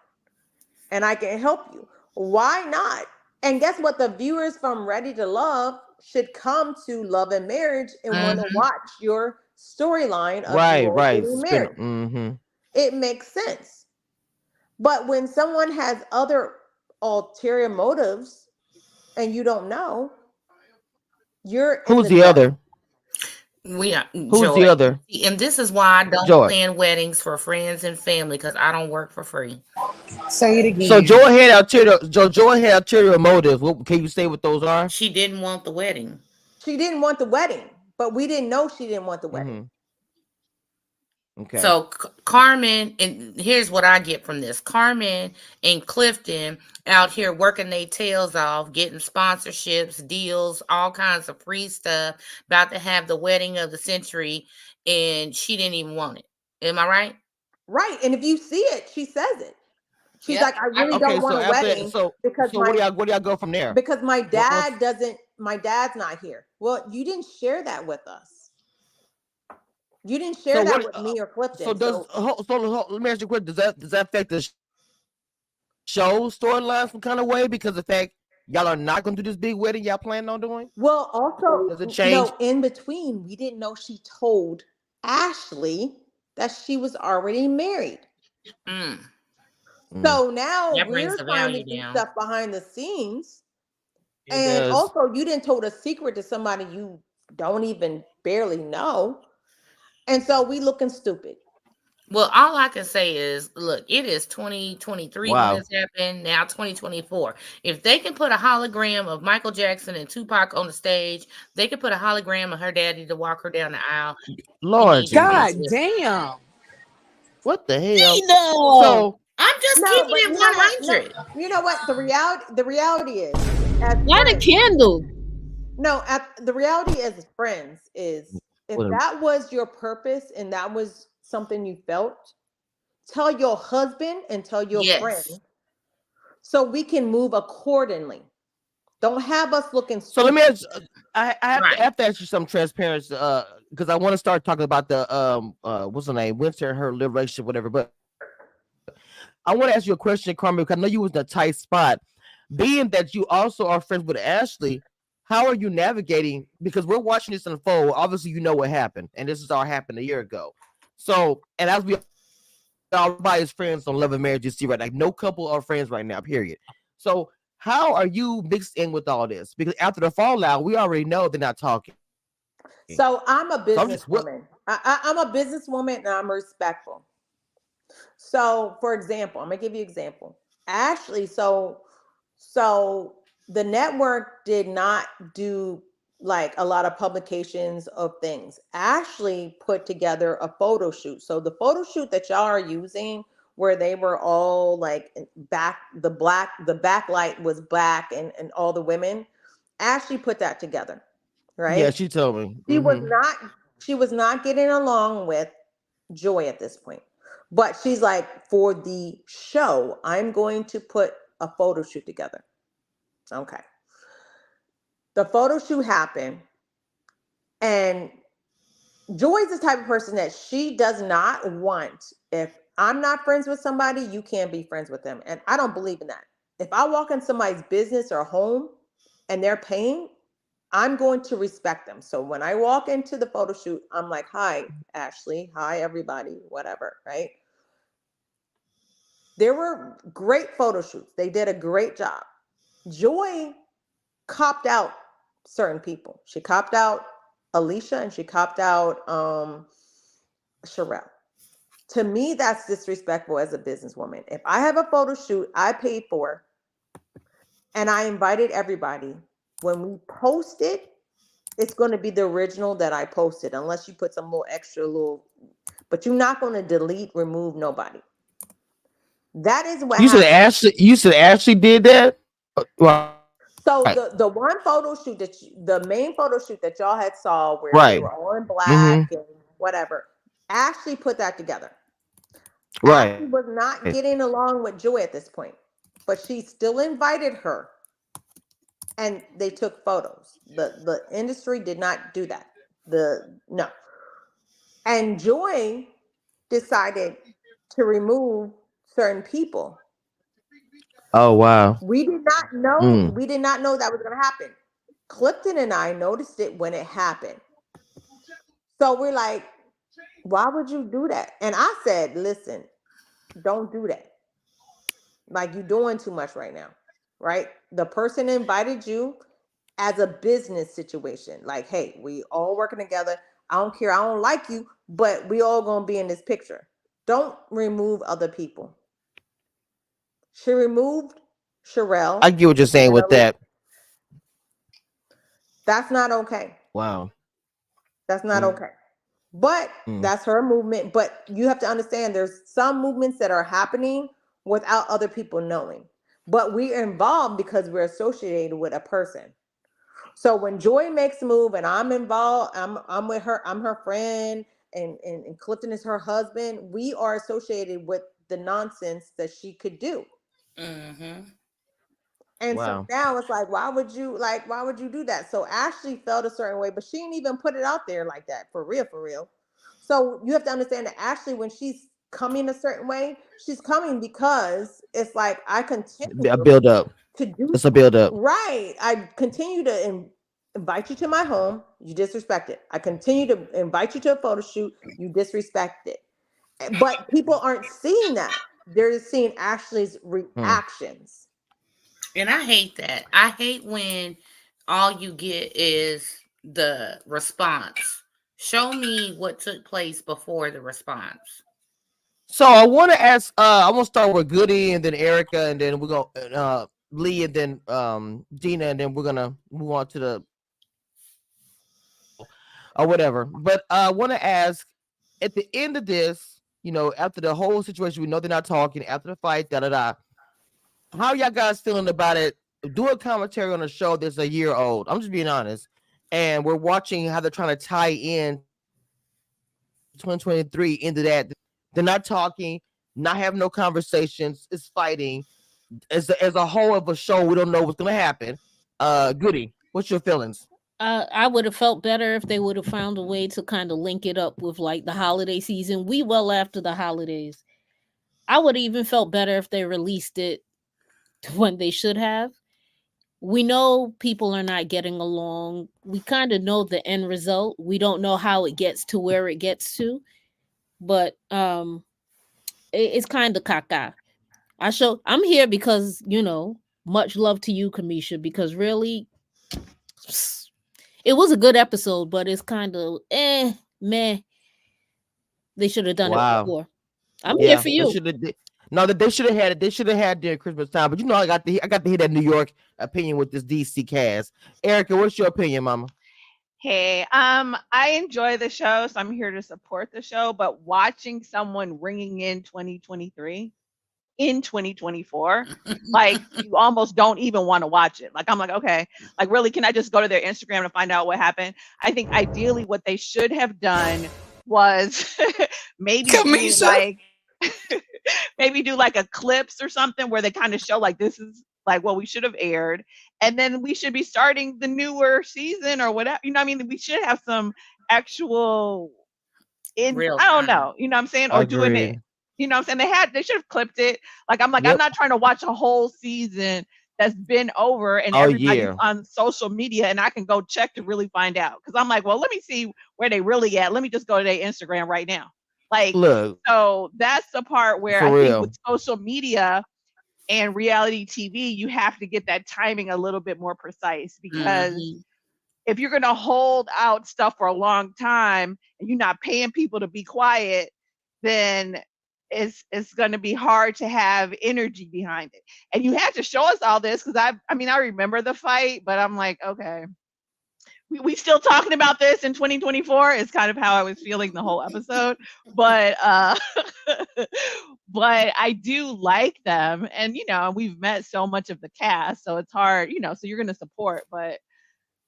And I can help you. Why not? And guess what? The viewers from Ready to Love should come to Love and Marriage and want to Mhm. watch your storyline of you Right, all right. getting Spin. married. Mm-hmm. It makes sense. But when someone has other ulterior motives and you don't know, you're in Who's the the dark. other? We are Who's the Joy. other? And this is why I don't Joy. plan weddings for friends and family because I don't work for free. Say it So again. Joy had ulterior motives. What can you say what those are? She didn't want the wedding. She didn't want the wedding, but we didn't know she didn't want the wedding. Mm-hmm. Okay. So Carmen, and here's what I get from this: Carmen and Clifton out here working their tails off, getting sponsorships, deals, all kinds of free stuff. About to have the wedding of the century, and she didn't even want it. Am I right? Right. And if you see it, she says it. She's Yep. like, I really Okay. don't want So a after that, wedding because so where do y'all go from there? my What's dad doesn't, my dad's not here. Well, you didn't share that with us. You didn't share so that what? with me or So Clifton. does So let me ask you a question. Does that affect the show storyline some kind of way because of the fact y'all are not going to do this big wedding y'all planning on doing? well, Does it also, change? no, in between, we didn't know she told Ashley that she was already married. Mm, Mm. So now that brings we're the trying to value do down. stuff behind the scenes. It And does. also, you didn't told a secret to somebody you don't even barely know. And so we looking stupid. Well, all I can say is, look, it is 2023 when Wow. this happened, now 2024. If they can put a hologram of Michael Jackson and Tupac on the stage, they can put a hologram of her daddy to walk her down the aisle. She Lord needs to be Jesus. God with. damn. What the hell? No. So I'm just No, keeping but it you know what? No, 100. you know what? The reality is, as Light a friends. candle. No, the reality as friends is, if what that was your purpose and that was something you felt, tell your husband and tell your Yes. friend so we can move accordingly. Don't have us looking so let me stupid. ask I Right. have to ask you some transparency because I want to start talking about the what's her name? Winter and her little relationship, whatever. But I want to ask you a question, Carmen, because I know you was in a tight spot. Being that you also are friends with Ashley, how are you navigating? Because we're watching this unfold. Obviously, you know what happened, and this has all happened a year ago. So, and as we all know, everybody's friends on Love and Marriage, you see right, like no couple are friends right now. Period. So, how are you mixed in with all this? Because after the fallout, we already know they're not talking. So So I'm just I'm a what? businesswoman. I'm a businesswoman and I'm respectful. So, for example, I'm gonna give you an example. Ashley, so the network did not do like a lot of publications of things. Ashley put together a photo shoot. So the photo shoot that y'all are using, where they were all like the backlight was black and all the women, Ashley put that together, Yeah, right? she told me. She was Mm-hmm. not she was not getting along with Joy at this point. But she's like, for the show, I'm going to put a photo shoot together. Okay. The photo shoot happened, and Joy's the type of person that she does not want. If I'm not friends with somebody, you can't be friends with them. And I don't believe in that. If I walk in somebody's business or home and they're paying, I'm going to respect them. So when I walk into the photo shoot, I'm like, hi, Ashley. Hi, everybody, whatever, right? There were great photo shoots. They did a great job. Joy copped out certain people. She copped out Alicia and she copped out Sherelle. To me, that's disrespectful as a businesswoman. If I have a photo shoot I paid for and I invited everybody, when we post it, it's going to be the original that I posted, unless you put some little extra little, but you're not going to delete, remove nobody. That is what happened. You said Ashley did that? Right. So the one photo shoot the main photo shoot that y'all had saw where they Right. were all in black Mm-hmm. and whatever, Ashley put that together. Right. Ashley was not getting along with Joy at this point, but she still invited her and they took photos. The industry did not do that. No. And Joy decided to remove certain people. Oh wow. We did not know. Mm. We did not know that was going to happen. Clifton and I noticed it when it happened. So we're like, why would you do that? And I said, listen, don't do that. Like, you're doing too much right now, right? The person invited you as a business situation. Like, hey, we all working together. I don't care. I don't like you, but we all gonna be in this picture. Don't remove other people. She removed Sherelle. I get what you're saying with that. That's not okay. Wow. That's not okay. But that's her movement. But you have to understand there's some movements that are happening without other people knowing. But we're involved because we're associated with a person. So when Joy makes a move and I'm involved, I'm with her, I'm her friend, and Clifton is her husband, we are associated with the nonsense that she could do. Mm-hmm. And so Wow. now it's like, why would you do that? So Ashley felt a certain way, but she didn't even put it out there like that, for real, for real. So you have to understand that Ashley, when she's coming a certain way, she's coming because it's like, I A continue build up. to do It's a build up. right. I continue to invite you to my home, you disrespect it. I continue to invite you to a photo shoot, you disrespect it. But people aren't seeing that. They're seeing Ashley's reactions. And I hate that. I hate when all you get is the response. Show me what took place before the response. So I want to ask. I want to start with Goody, and then Erica, and then we're gonna Lee, and then Gina, and then we're gonna move on to the or whatever. But I want to ask at the end of this, after the whole situation, we know they're not talking after the fight, da da da. How y'all guys feeling about it? Do a commentary on a show that's a year old. I'm just being honest, and we're watching how they're trying to tie in 2023 into that. They're not talking, not having no conversations. It's fighting. As a whole of a show, we don't know what's gonna happen. Goody, what's your feelings? I would have felt better if they would have found a way to kind of link it up with like the holiday season. We well after the holidays. I would have even felt better if they released it when they should have. We know people are not getting along. We kind of know the end result. We don't know how it gets to where it gets to, but it's kind of caca. I'm here because, much love to you, Kamisha, because really it was a good episode, but it's kind of meh. They should have done it Wow. before. I'm here Yeah, for they you. should have. No, that they should have had it. They should have had during Christmas time. But I got to hear that New York opinion with this DC cast. Erica, what's your opinion, Mama? Hey, I enjoy the show, so I'm here to support the show. But watching someone ringing in 2023 in 2024, like you almost don't even want to watch it. Like I'm like, okay, like really, can I just go to their Instagram and find out what happened? I think ideally what they should have done was maybe do Kamisha. like maybe do like a clips or something where they kind of show like this is like what we should have aired, and then we should be starting the newer season or whatever. You know what I mean? We should have some actual Real I don't time. know, you know what I'm saying? Or doing it. Agreed. You know what I'm saying? They should have clipped it. Like I'm Yep. not trying to watch a whole season that's been over, and Oh everybody's yeah. on social media, and I can go check to really find out. Because I'm like, well, let me see where they really at. Let me just go to their Instagram right now. Like, Look, so that's the part where for I think with real. social media and reality TV, you have to get that timing a little bit more precise, because Mhm. if you're going to hold out stuff for a long time and you're not paying people to be quiet, then it's going to be hard to have energy behind it. And you had to show us all this, because I mean, I remember the fight, but I'm like, okay, we still talking about this in 2024 is kind of how I was feeling the whole episode. But but I do like them, and we've met so much of the cast, so it's hard, so you're going to support, but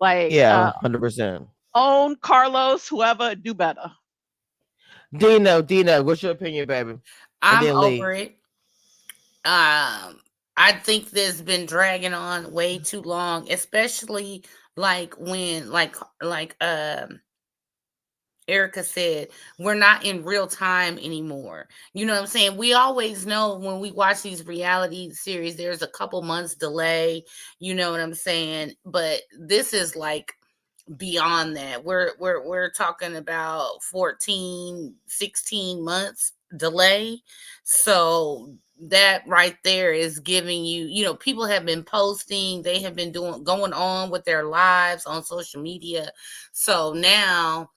like, Yeah, 100%. own Carlos, whoever, do better. Dina, what's your opinion, baby? And I'm then Lee. over it. I think this been dragging on way too long, especially like when Erica said, we're not in real time anymore. You know what I'm saying? We always know when we watch these reality series, there's a couple months delay. You know what I'm saying? But this is like beyond that. We're talking about 14, 16 months delay. So that right there is giving you, people have been posting, they have been going on with their lives on social media. So now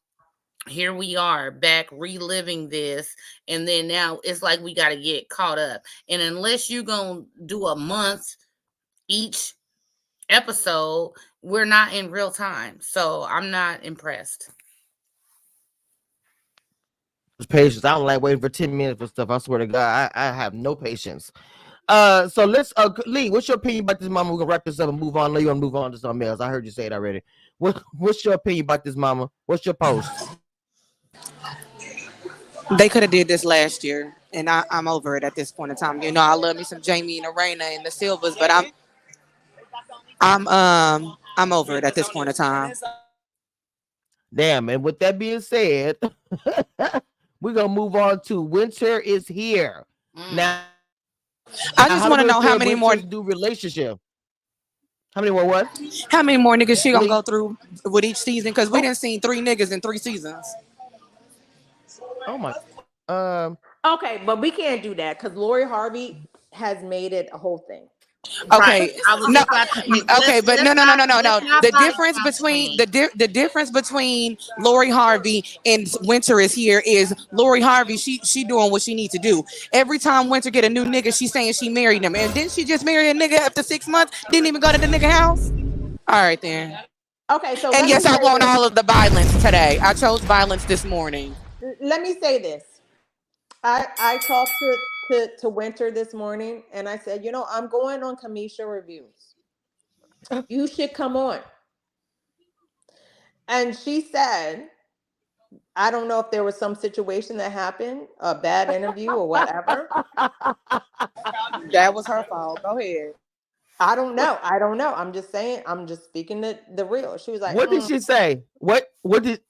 here we are back reliving this, and then now it's like we got to get caught up. And unless you're gonna do a month each episode, we're not in real time, so I'm not impressed. Patience. I don't like waiting for 10 minutes for stuff. I swear to God, I have no patience. So let's Lee, what's your opinion about this, mama? We're gonna wrap this up and move on. Lee, you wanna move on to something else? I heard you say it already. What's your opinion about this, mama? What's your post? They could have did this last year, and I'm over it at this point in time. I love me some Jamie and Arena and the Silvers, but I'm over it at this point in time. Damn, and with that being said, we're gonna move on to Winter is Here. Now, I just want to know how feel many more do relationship. How many more what? how many more niggas she gonna Lee? go through with each season, because we didn't see 3 niggas in 3 seasons. Oh my. Okay, but we can't do that because Lori Harvey has made it a whole thing. Okay, Right. I was no, just about to say, okay, but no. let's not The fight difference about between things. the difference between Lori Harvey and Winter is Here is Lori Harvey. She doing what she needs to do. Every time Winter get a new nigga, she saying she married him, and didn't she just marry a nigga after 6 months? Didn't even go to the nigga house. All right then. Okay, so And let yes, me I say want this. all of the violence today. I chose violence this morning. Let me say this. I talked to Winter this morning, and I said, I'm going on Kamisha reviews. You should come on. And she said, I don't know if there was some situation that happened, a bad interview or whatever. That was her fault. Go ahead. I don't know. I'm just saying. I'm just speaking the real. She was like, What did she say? What did?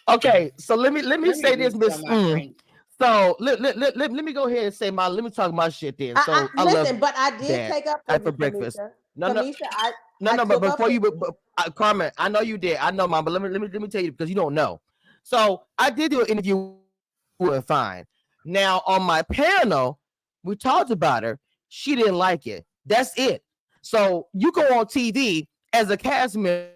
Okay, so let me Let me say this, Miss. refill my drink. So let me go ahead and say let me talk my shit then. So I love listen, but I did that take up for you, for breakfast. Kamisha. No, Kamisha, I but took up before for you, you. Carmen, I know you did. I know, mom, but let me tell you because you don't know. So I did do an interview with Fine. Now on my panel, we talked about her. She didn't like it. That's it. So you go on TV as a cast member,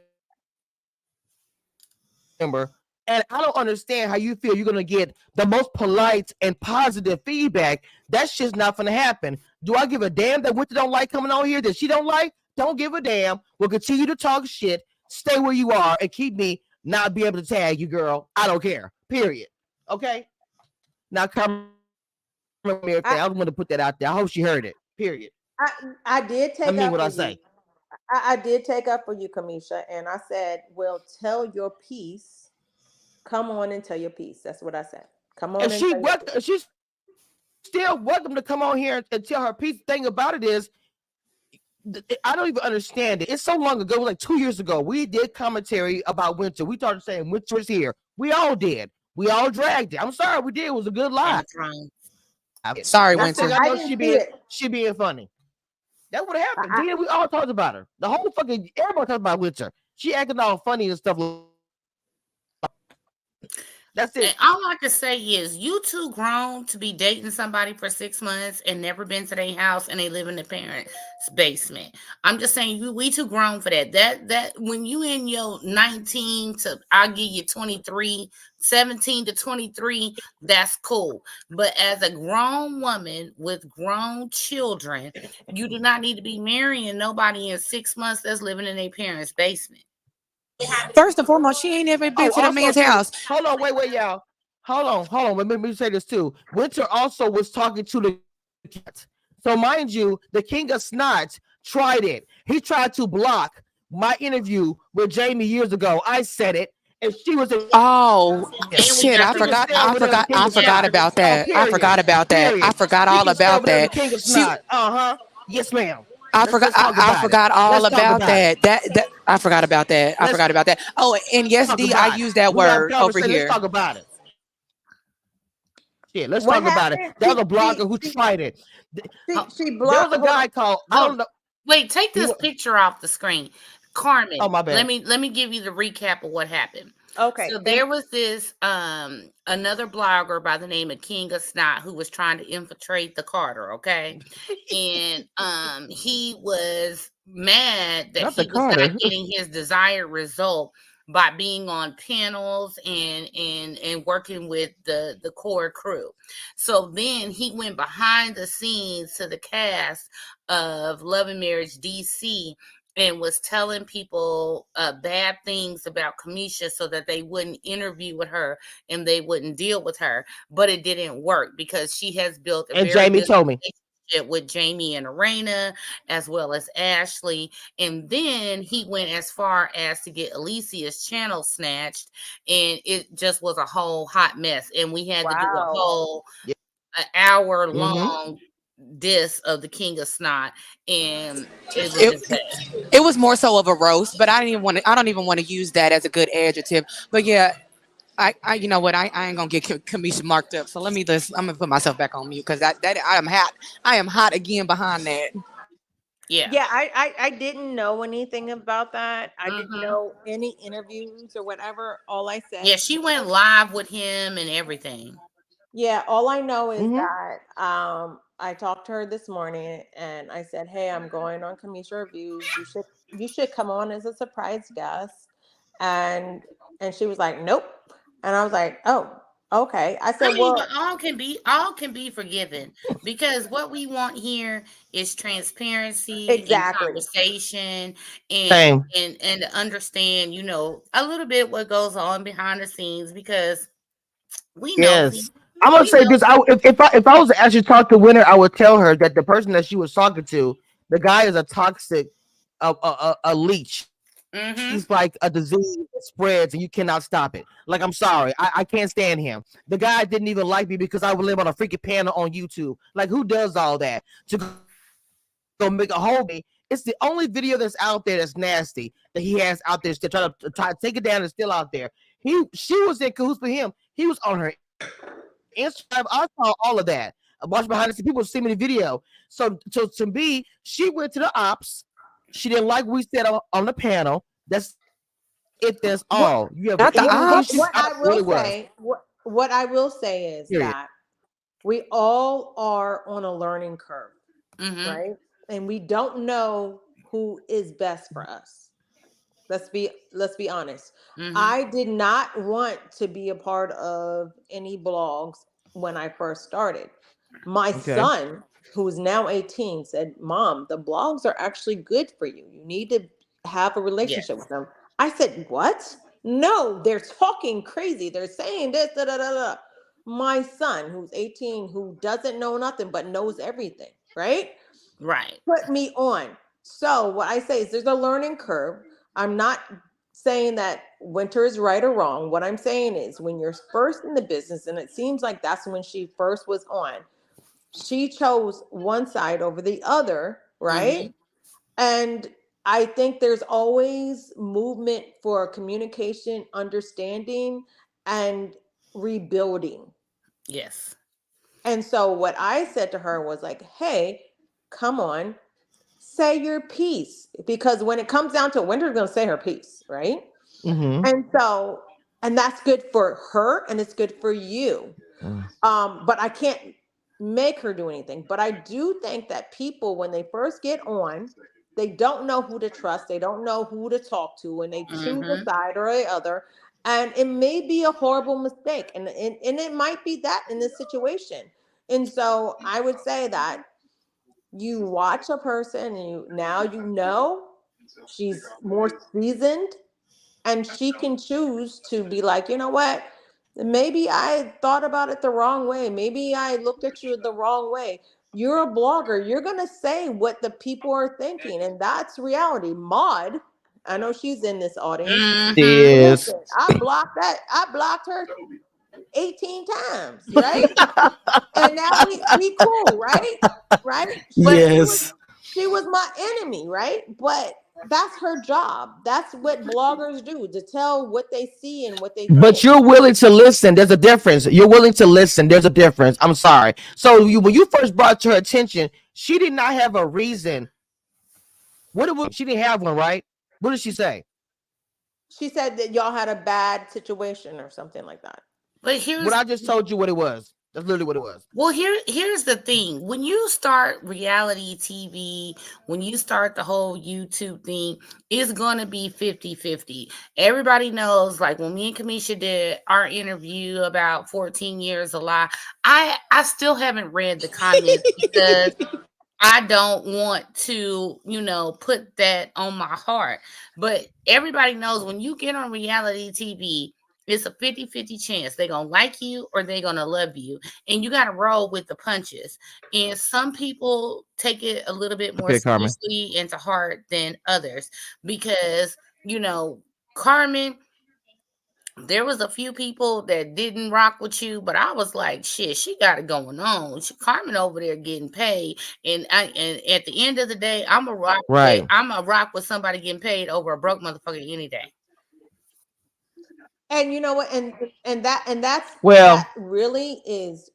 and I don't understand how you feel you're gonna get the most polite and positive feedback. That shit's not gonna happen. Do I give a damn that Winter don't like coming on here that she don't like? Don't give a damn. We'll continue to talk shit. Stay where you are and keep me not be able to tag you, girl. I don't care. Period. Okay. Now, Carmen, I was going to put that out there. I hope she heard it. Period. I did take I mean up what for I you. say. I did take up for you, Kamisha, and I said, "Well, tell your piece. Come on and tell your piece." That's what I said. Come on And and tell your piece. she's still welcome to come on here and tell her piece. Thing about it is, I don't even understand it. It's so long ago, like 2 years ago, we did commentary about Winter. We started saying Winter is here. We all did. We all dragged it. I'm sorry, we did. It was a good lie. Sorry, I Winter. I know didn't see it. she being funny. That would have happened. I, Then we all talked about her. The whole fucking everybody talked about Winter. She acting all funny and stuff. That's And it. all I can say is, you too grown to be dating somebody for 6 months and never been to their house, and they live in the parents' basement. I'm just saying, we too grown for that. That when you in your 19 to, I'll give you 23, 17 to 23, that's cool. But as a grown woman with grown children, you do not need to be marrying nobody in 6 months that's living in their parents' basement. First and foremost, she ain't ever been Oh, to the also man's too. house. Hold on, wait, y'all. Hold on. Let me say this too. Winter also was talking to the cat. So mind you, the King of Snot tried it. He tried to block my interview with Jamie years ago. I said it, and she was in. Oh And we shit! got I the She was forgot. staying I with the forgot. King I of forgot Snot. yeah. about Oh, that. I period. forgot about that. I Period. forgot She all can stay about over there that. with the King of She. Snot. Yes, ma'am. I forgot. Let's talk I about it. forgot all Let's talk about about it. that. That. I forgot about that. I Let's forgot about that. Oh, and yes, talk D, I about it. use that We got a word over conversation. Let's here. talk about it. Yeah, let's What talk about it. happened? That was a blogger who tried it. She There was blocked. a Hold on. guy called I Hold don't know. Wait, take He this was, picture off the screen. Carmen, oh my bad. let me give you the recap of what happened. Okay, So and there was this another blogger by the name of King of Snot who was trying to infiltrate the Carter, okay? And he was mad that Not the he was not Carter. getting his desired result by being on panels and working with the core crew. So then he went behind the scenes to the cast of Love and Marriage DC and was telling people bad things about Kamisha so that they wouldn't interview with her and they wouldn't deal with her. But it didn't work because she has built a And very Jamie good told me. relationship with Jamie and Arena, as well as Ashley. And then he went as far as to get Alicia's channel snatched, and it just was a whole hot mess. And we had to do a wow. whole Yeah. an hour Mm-hmm. long diss of the King of Snot, and it was just bad. It was more so of a roast, but I didn't even want to. I don't even want to use that as a good adjective. But yeah, you know what? I ain't gonna get Kamisha marked up. So let me just. I'm gonna put myself back on mute because that I am hot. I am hot again behind that. Yeah. Yeah, I didn't know anything about that. I didn't Hmm. know any interviews or whatever. All I said Yeah, she went live with him and everything. Yeah, all I know is Mm-hmm. that I talked to her this morning and I said, "Hey, I'm going on Kamisha Reviews. You should come on as a surprise guest." And she was like, "Nope." And I was like, "Oh, okay." I I said, mean, but "Well, all can be forgiven because what we want here is transparency and exactly." conversation and Same. and to understand, a little bit what goes on behind the scenes because we nosy. Yes. I'm gonna We say this. nosy. If I was to actually talk to Winter, I would tell her that the person that she was talking to, the guy is a toxic, a leech. Mm-hmm. He's like a disease that spreads and you cannot stop it. Like, I'm sorry, I can't stand him. The guy didn't even like me because I would live on a freaking panel on YouTube. Like, who does all that to go make a whole day? It's the only video that's out there that's nasty that he has out there. Still try to take it down. It's still out there. She was in cahoots with him. He was on her Instagram. I saw all of that. I watched behind the scenes. People see me the video. So to me, she went to the ops. She didn't like what we said on the panel. That's it. That's What all. You have Not the any ops. issues? what I don't I know what will it was. say, what I will say is Period. that we all are on a learning curve, Mm-hmm. right? And we don't know who is best for us. Let's be honest. Mm-hmm. I did not want to be a part of any blogs when I first started. My Okay. son, who is now 18, said, "Mom, the blogs are actually good for you. You need to have a relationship Yes. with them." I said, "What? No, they're talking crazy. They're saying this, da da da da." My son, who's 18, who doesn't know nothing but knows everything, right? Right. Put me on. So what I say is there's a learning curve. I'm not saying that Winter is right or wrong. What I'm saying is when you're first in the business, and it seems like that's when she first was on, she chose one side over the other, Mm-hmm. right? And I think there's always movement for communication, understanding, and rebuilding. Yes. And so what I said to her was like, "Hey, come on. say your piece, because when it comes down to it, Winter's going to say her piece, right? Mm-hmm. And so, and that's good for her and it's good for you. But I can't make her do anything. But I do think that people, when they first get on, they don't know who to trust. They don't know who to talk to, and they choose a Mm-hmm. side or the other. And it may be a horrible mistake, and it might be that in this situation. And so I would say that you watch a person, and you know she's more seasoned, and she can choose to be like, you know what, maybe I thought about it the wrong way, maybe I looked at you the wrong way. You're a blogger, you're going to say what the people are thinking, and that's reality. Maud, I know she's in this audience. Mm-hmm. Yes. Listen, I blocked her 18 times, right? And now we cool, right? Right? But Yes. She was my enemy, right? But that's her job. That's what bloggers do, to tell what they see and what they But think. you're willing to listen. There's a difference. You're willing to listen. There's a difference. I'm sorry. So when you first brought to her attention, she did not have a reason. She didn't have one, right? What did she say? She said that y'all had a bad situation or something like that. but What here's I just told you what it was. That's literally what it was. Well, here's the thing. When you start reality TV, when you start the whole YouTube thing, it's going to be 50-50. Everybody knows, like when me and Kamisha did our interview about 14 Years a Lie, I still haven't read the comments because I don't want to, put that on my heart. But everybody knows when you get on reality TV, it's a 50-50 chance they're going to like you or they're going to love you. And you got to roll with the punches. And some people take it a little bit more Okay, Carmen. seriously and to heart than others because, Carmen, there was a few people that didn't rock with you, but I was like, shit, she got it going on. Carmen over there getting paid, and at the end of the day, Right. I'm a rock with somebody getting paid over a broke motherfucker any day. And you know what? That Well, really is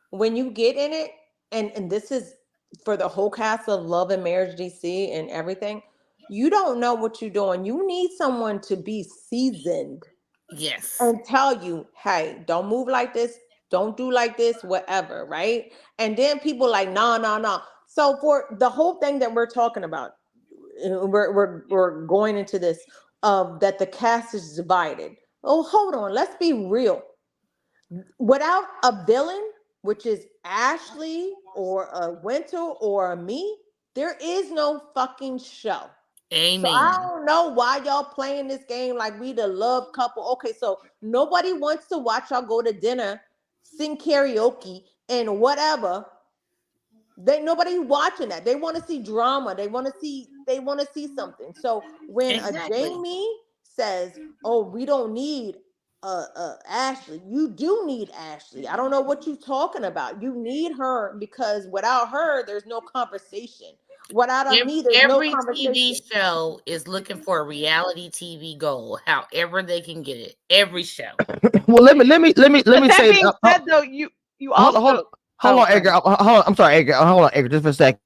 when you get in it, and this is for the whole cast of Love and Marriage DC and everything. You don't know what you're doing. You need someone to be seasoned Yes, and tell you, hey, don't move like this, don't do like this, whatever, right? And then people like, no, no, no. So for the whole thing that we're talking about, we're going into this of that the cast is divided. Oh, hold on, let's be real. Without a villain, which is Ashley or a Winter or a me, there is no fucking show. So I amen. don't know why y'all playing this game like we the love couple. Okay, so nobody wants to watch y'all go to dinner, sing karaoke, and whatever. Nobody watching that. They want to see drama. They want to see something. So when a Exactly. Jamie says, "Oh, we don't need Ashley," you do need Ashley. I don't know what you're talking about. You need her because without her, there's no conversation. Without a me, there's no Every TV conversation. show is looking for a reality TV goal, however they can get it. Every show. well, let But me that say. being said, though, you Hold on, also hold oh, on, go Edgar. ahead. Hold on. I'm sorry, Edgar. Hold on, Edgar. Just for a second.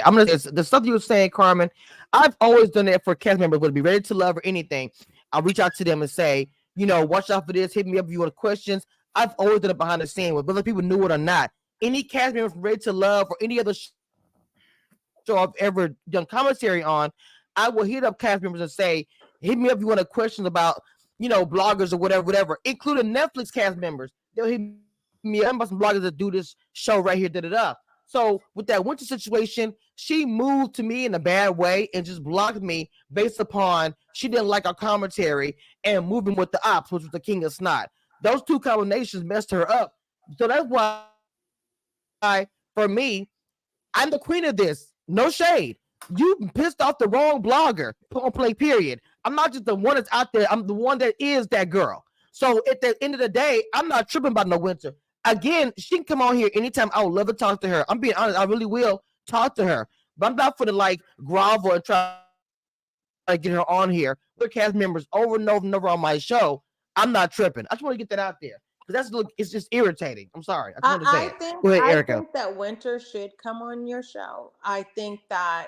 I'm gonna the stuff you were saying, Carmen. I've always done that for cast members, would be ready to love or anything. I'll reach out to them and say, watch out for this. Hit me up if you want questions. I've always done it behind the scene, whether people knew it or not. Any cast member from Ready to Love or any other show I've ever done commentary on, I will hit up cast members and say, hit me up if you want questions about, bloggers or whatever, including Netflix cast members. They'll hit me up about some bloggers that do this show right here, da-da-da. So with that Winter situation, she moved to me in a bad way and just blocked me based upon she didn't like our commentary and moving with the ops, which was the king of snot. Those two combinations messed her up. So that's why, for me, I'm the queen of this. No shade. You pissed off the wrong blogger. Point blank, period. I'm not just the one that's out there. I'm the one that is that girl. So at the end of the day, I'm not tripping about no Winter. Again, she can come on here anytime. I would love to talk to her. I'm being honest. I really will talk to her. But I'm not for to like grovel and try to get her on here. Other cast members over and over and over on my show. I'm not tripping. I just want to get that out there. Because it's just irritating. I'm sorry. I just I, want to say I it. think Go ahead, I Erica. think that Winter should come on your show. I think that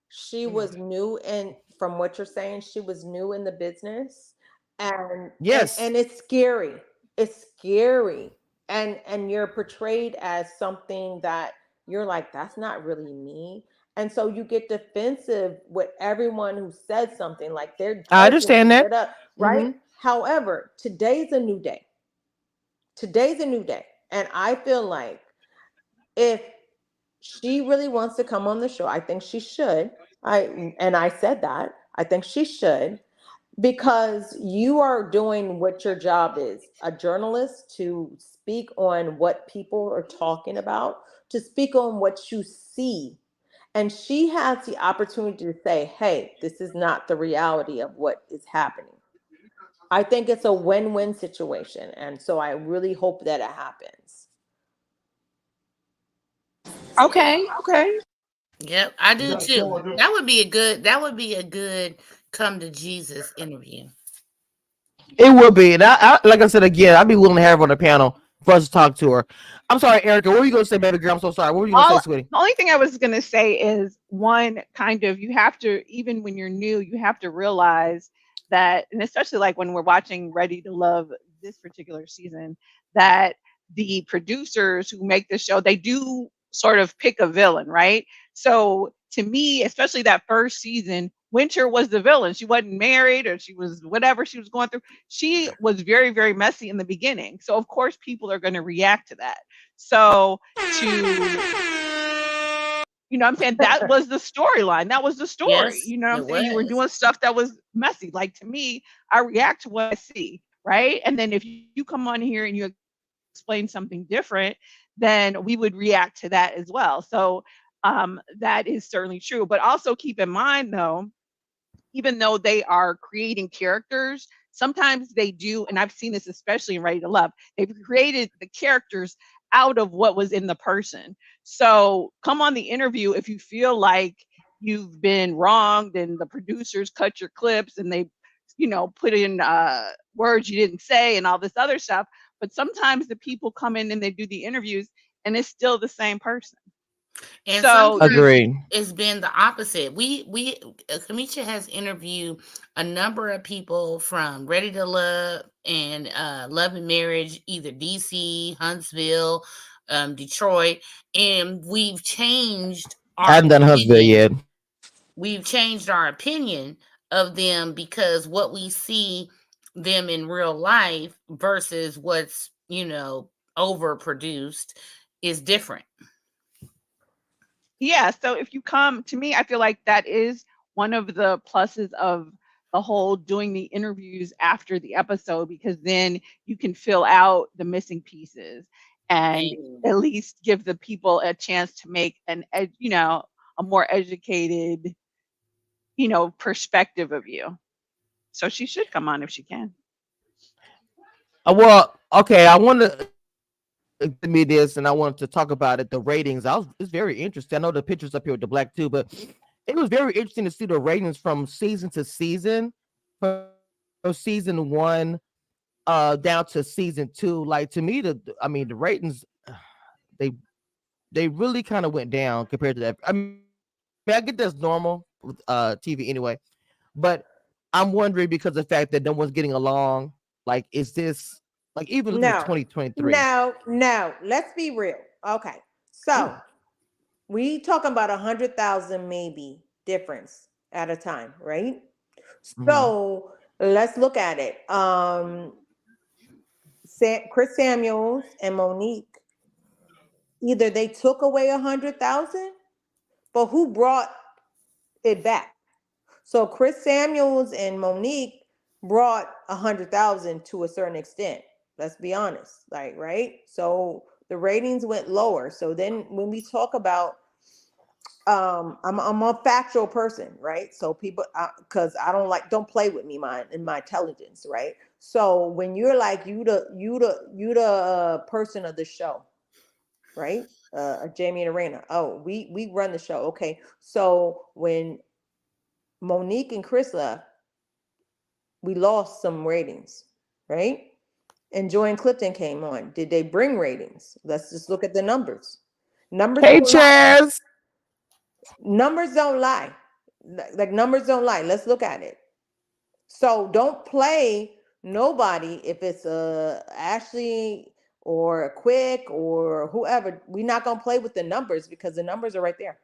she was new, and from what you're saying, she was new in the business, and Yes. it's scary. It's scary, and you're portrayed as something that you're like, that's not really me, and so you get defensive with everyone who says something like they're I judging understand you, that. right? Hmm. However, today's a new day. Today's a new day, and I feel like if she really wants to come on the show, I think she should. I said that. I think she should because you are doing what your job is, a journalist, to speak on what people are talking about, to speak on what you see. And she has the opportunity to say, "Hey, this is not the reality of what is happening." I think it's a win-win situation, and so I really hope that it happens. Okay, okay. Yep, I do too. That would be a good come to Jesus interview. It will be. And like I said again, I'd be willing to have her on the panel for us to talk to her. I'm sorry, Erica. What were you going to say, baby girl? I'm so sorry. What were you going to say, All sweetie? the only thing I was going to say is one kind of you have to, even when you're new, you have to realize that, and especially like when we're watching Ready to Love this particular season, that the producers who make the show, they do sort of pick a villain, right? So to me, especially that first season, Winter was the villain. She wasn't married or she was whatever she was going through. She was very, very messy in the beginning. So of course people are going to react to that. So to, you know what I'm saying, that was the storyline. That was the story. Yes, You know what I'm it saying? You were was. doing stuff that was messy. Like to me, I react to what I see, right? And then if you come on here and you explain something different, then we would react to that as well. So that is certainly true. But also keep in mind though, even though they are creating characters, sometimes they do, and I've seen this especially in Ready to Love, they've created the characters out of what was in the person. So come on the interview if you feel like you've been wronged and the producers cut your clips and they, you know, put in words you didn't say and all this other stuff. But sometimes the people come in and they do the interviews and it's still the same person. And So sometimes Agreed. it's been the opposite. Kamisha has interviewed a number of people from Ready to Love and Love and Marriage, either DC, Huntsville, Detroit, and I haven't done Huntsville yet. we've changed our opinion of them because what we see them in real life versus what's, overproduced is different. yeah, so if you come to me, I feel like that is one of the pluses of the whole doing the interviews after the episode, because then you can fill out the missing pieces and And at least give the people a chance to make a more educated, perspective of you. So she should come on if she can. Well, okay. I want to give me this, and I wanted to talk about it. The ratings. It's very interesting. I know the pictures up here with the black too, but it was very interesting to see the ratings from season to season, from season one down to season two. Like to me, the ratings they they really kind of went down compared to that. I mean, I get that's normal with TV anyway, but I'm wondering because of the fact that no one's getting along. Like, is this like even looking at No, 2023? no, no. Let's be real. Okay, so Oh, we talking about 100,000 maybe difference at a time, right? mhm. So let's look at it. Chris Samuels and Monique, either they took away 100,000, but who brought it back? So Chris Samuels and Monique brought 100,000 to a certain extent. Let's be honest, like, right? So the ratings went lower. So then when we talk about I'm a factual person, right? So people, because I don't play with me, my intelligence, right? So when you're like you the person of the show, right? Jamie and Arena. Oh, we run the show. Okay. So when Monique and Chris left, we lost some ratings, right? and Joy and Clifton came on, did they bring ratings? Let's just look at the numbers. Numbers Hey, don't lie. Chaz. Numbers don't lie. Like numbers don't lie. Let's look at it. So don't play nobody if it's Ashley or a Quick or whoever. We're not gonna play with the numbers because the numbers are right there.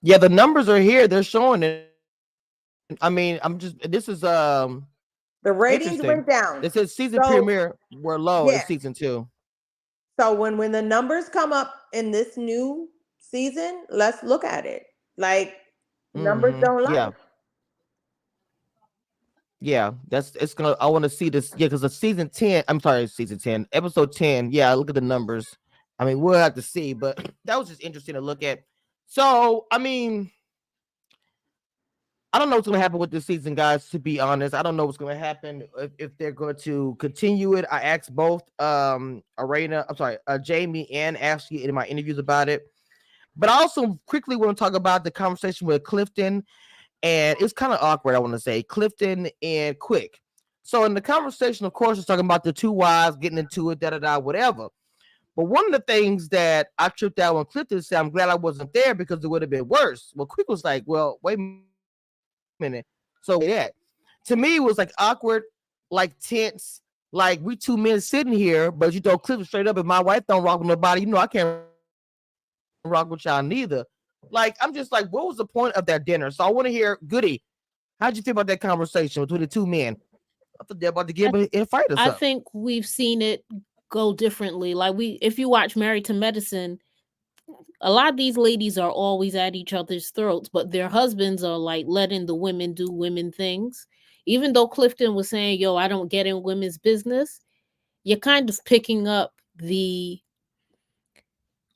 Yeah, the numbers are here. They're showing it. I mean, I'm just this is The ratings interesting. went down. It says season So premiere were low in yeah. season 2. So when the numbers come up in this new season, let's look at it. Like numbers don't lie. Yeah, yeah. That's it's gonna. I want to see this. Yeah, because the season 10. I'm sorry, season 10, episode 10. Yeah, look at the numbers. I mean, we'll have to see, but that was just interesting to look at. So, I mean, I don't know what's going to happen with this season, guys. To be honest, I don't know what's going to happen if they're going to continue it. I asked both Jamie and Ashley in my interviews about it, but I also quickly want to talk about the conversation with Clifton, and it's kind of awkward. I want to say Clifton and Quick. So in the conversation, of course, it's talking about the two wives getting into it, whatever. But one of the things that I tripped out when Clifton said, "I'm glad I wasn't there because it would have been worse." Well, Quick was like, "Well, wait a minute." So that to me was like awkward, like tense, like we two men sitting here, but Cliff straight up. If my wife don't rock with nobody, I can't rock with y'all neither. Like I'm just like, what was the point of that dinner? So I want to hear Goody. How'd you feel about that conversation between the two men? I thought they're about to get in a fight or I something. think we've seen it go differently. Like if you watch Married to Medicine, a lot of these ladies are always at each other's throats, but their husbands are like letting the women do women things. Even though Clifton was saying, "Yo, I don't get in women's business," you're kind of picking up the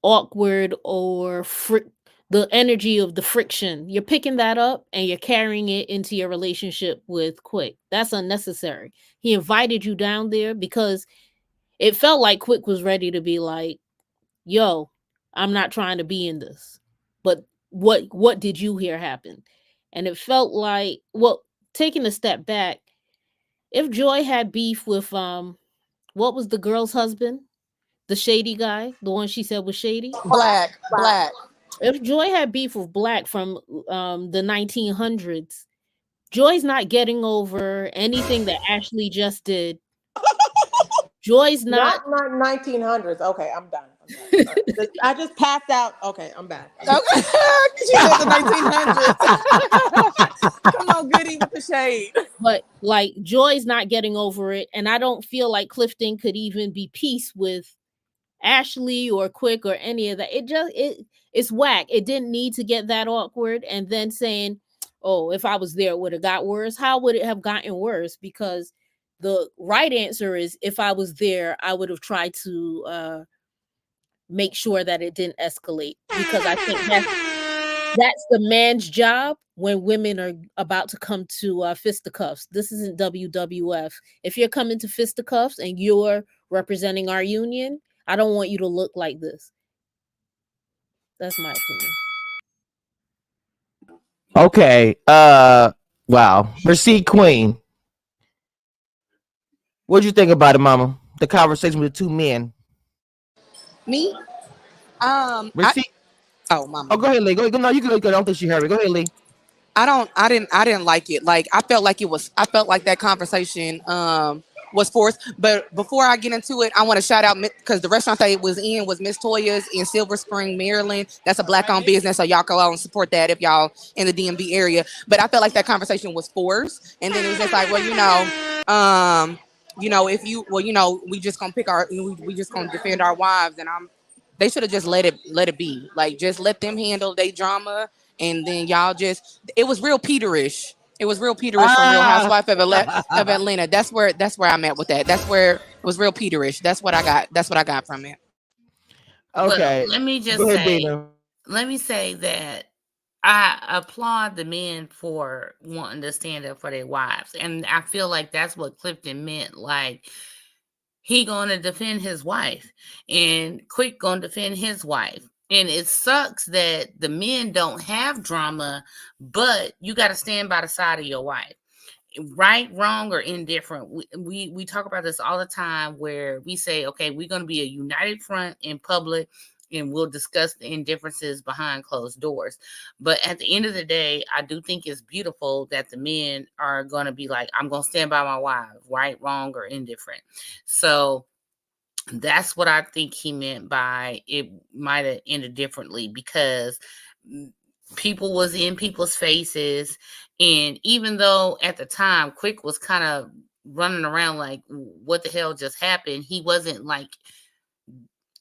awkward or the energy of the friction. You're picking that up and you're carrying it into your relationship with Quick. That's unnecessary. He invited you down there because it felt like Quick was ready to be like, "Yo, I'm not trying to be in this." But what did you hear happen? And it felt like, well, taking a step back, if Joy had beef with what was the girl's husband? The shady guy, the one she said was shady. Black. If Joy had beef with Black from the 1900s, Joy's not getting over anything that Ashley just did. Joy's not. Not 1900s. Okay, I'm done. I just passed out. Okay, I'm back. Okay. She said the 1900s. Come on, Goody with the shade. But like Joy's not getting over it, and I don't feel like Clifton could even be peace with Ashley or Quick or any of that. It's whack. It didn't need to get that awkward, and then saying, "Oh, if I was there, it would have got worse." How would it have gotten worse? Because the right answer is, if I was there, I would have tried to make sure that it didn't escalate, because I think that's the man's job when women are about to come to fisticuffs. This isn't WWF. If you're coming to fisticuffs and you're representing our union, I don't want you to look like this. That's my opinion. Okay. Wow. Receipt Queen. What'd you think about it, Mama? The conversation with the two men. Me? Receipt. Mama. Oh, go ahead, Lee. Go ahead. No, you can go. I don't think she heard me. Go ahead, Lee. I didn't like it. Like I felt like that conversation was forced. But before I get into it, I want to shout out, because the restaurant that it was in was Miss Toya's in Silver Spring, Maryland. That's a Black-owned business, so y'all go out and support that if y'all in the DMV area. But I felt like that conversation was forced, and then it was just like, well, we just gonna we just gonna defend our wives, and they should have just let it be. Like, just let them handle their drama, and then y'all just, it was real Peterish. It was real Peterish from Real Housewife of Atlanta. That's where I'm at with that. That's where it was real Peterish. That's what I got from it. Okay. Well, let me just go ahead, say, Dina. let me say that I applaud the men for wanting to stand up for their wives. And I feel like that's what Clifton meant. Like, he going to defend his wife, and Quick going to defend his wife. And it sucks that the men don't have drama, but you got to stand by the side of your wife. Right, wrong, or indifferent. We talk about this all the time where we say, okay, we're going to be a united front in public and we'll discuss the indifferences behind closed doors. But at the end of the day, I do think it's beautiful that the men are going to be like, I'm going to stand by my wife, right, wrong, or indifferent. So that's what I think he meant by it might have ended differently, because people was in people's faces. And even though at the time Quick was kind of running around like, what the hell just happened, he wasn't like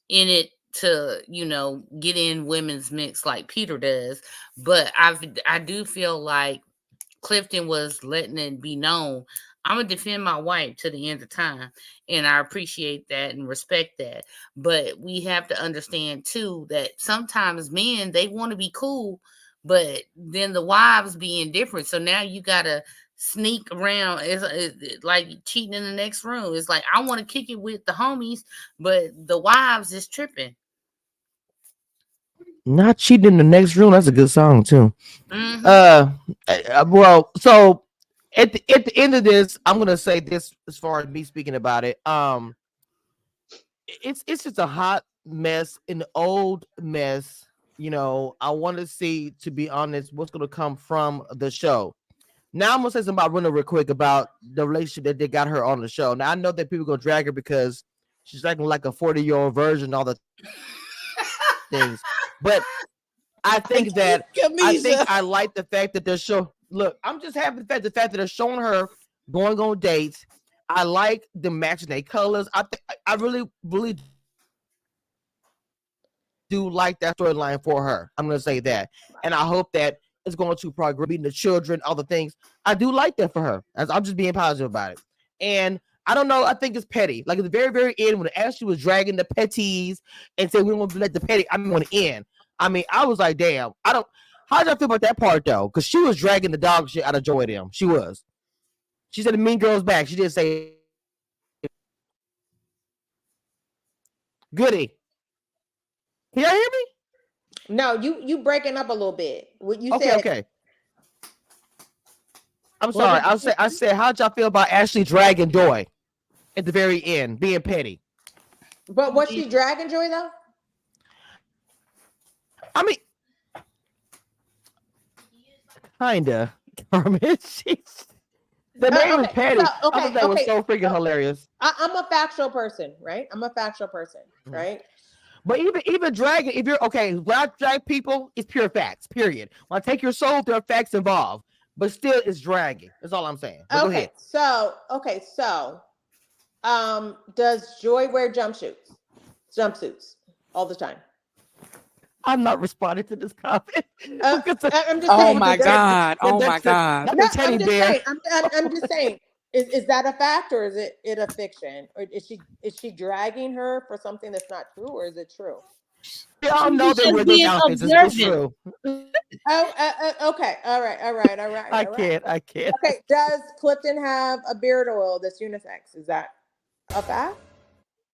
in it to, get in women's mix like Peter does. But I do feel like Clifton was letting it be known, I'm gonna defend my wife to the end of time, and I appreciate that and respect that. But we have to understand too that sometimes men, they want to be cool, but then the wives be indifferent. So now you gotta sneak around. It's like cheating in the next room. It's like, I want to kick it with the homies, but the wives is tripping. Not cheating in the next room. That's a good song too. Mm-hmm. Well, so at the end of this, I'm gonna say this as far as me speaking about it. It's just a hot mess, an old mess. I want to see, to be honest, what's gonna come from the show. Now I'm gonna say something about Rena real quick about the relationship that they got her on the show. Now I know that people gonna drag her because she's acting like a 40-year-old version, all the things, but I think that I like the fact that they're show. Look, I'm just happy the fact that they're showing her going on dates. I like the matching their colors. I really really do like that storyline for her. I'm gonna say that, and I hope that it's going to progress, meeting the children, all the things. I do like that for her. As I'm just being positive about it, and I don't know. I think it's petty. Like at the very, very end, when Ashley was dragging the petties and said we want to let the petty, I'm going to end. I mean, I was like, damn. I don't. How did I feel about that part though? Because she was dragging the dog shit out of Joy them. She was. She said the mean girl's back. She didn't say goody. Can y'all hear me? No, you breaking up a little bit. What you Okay, said? okay. I'm sorry. I said, how'd y'all feel about Ashley dragging Joy at the very end, being petty? But was she dragging Joy though? I mean, kinda. Carmen, the name is Patty. So, I thought that was so freaking hilarious. I'm a factual person, right? I'm a factual person, right? But even dragging, if you're okay, when I drag people, it's pure facts. Period. When I take your soul, there are facts involved, but still, it's dragging. That's all I'm saying. But go ahead. So, does Joy wear jumpsuits all the time? I'm not responding to this comment. I'm just saying. Oh my god! Oh my god! No, I'm just saying. I'm just saying. Is that a fact, or is it a fiction, or is she dragging her for something that's not true, or is it true? We all know they wear those outfits. It's true. Okay. All right. I can't. Okay. Does Clifton have a beard oil that's unisex? Is that a fact?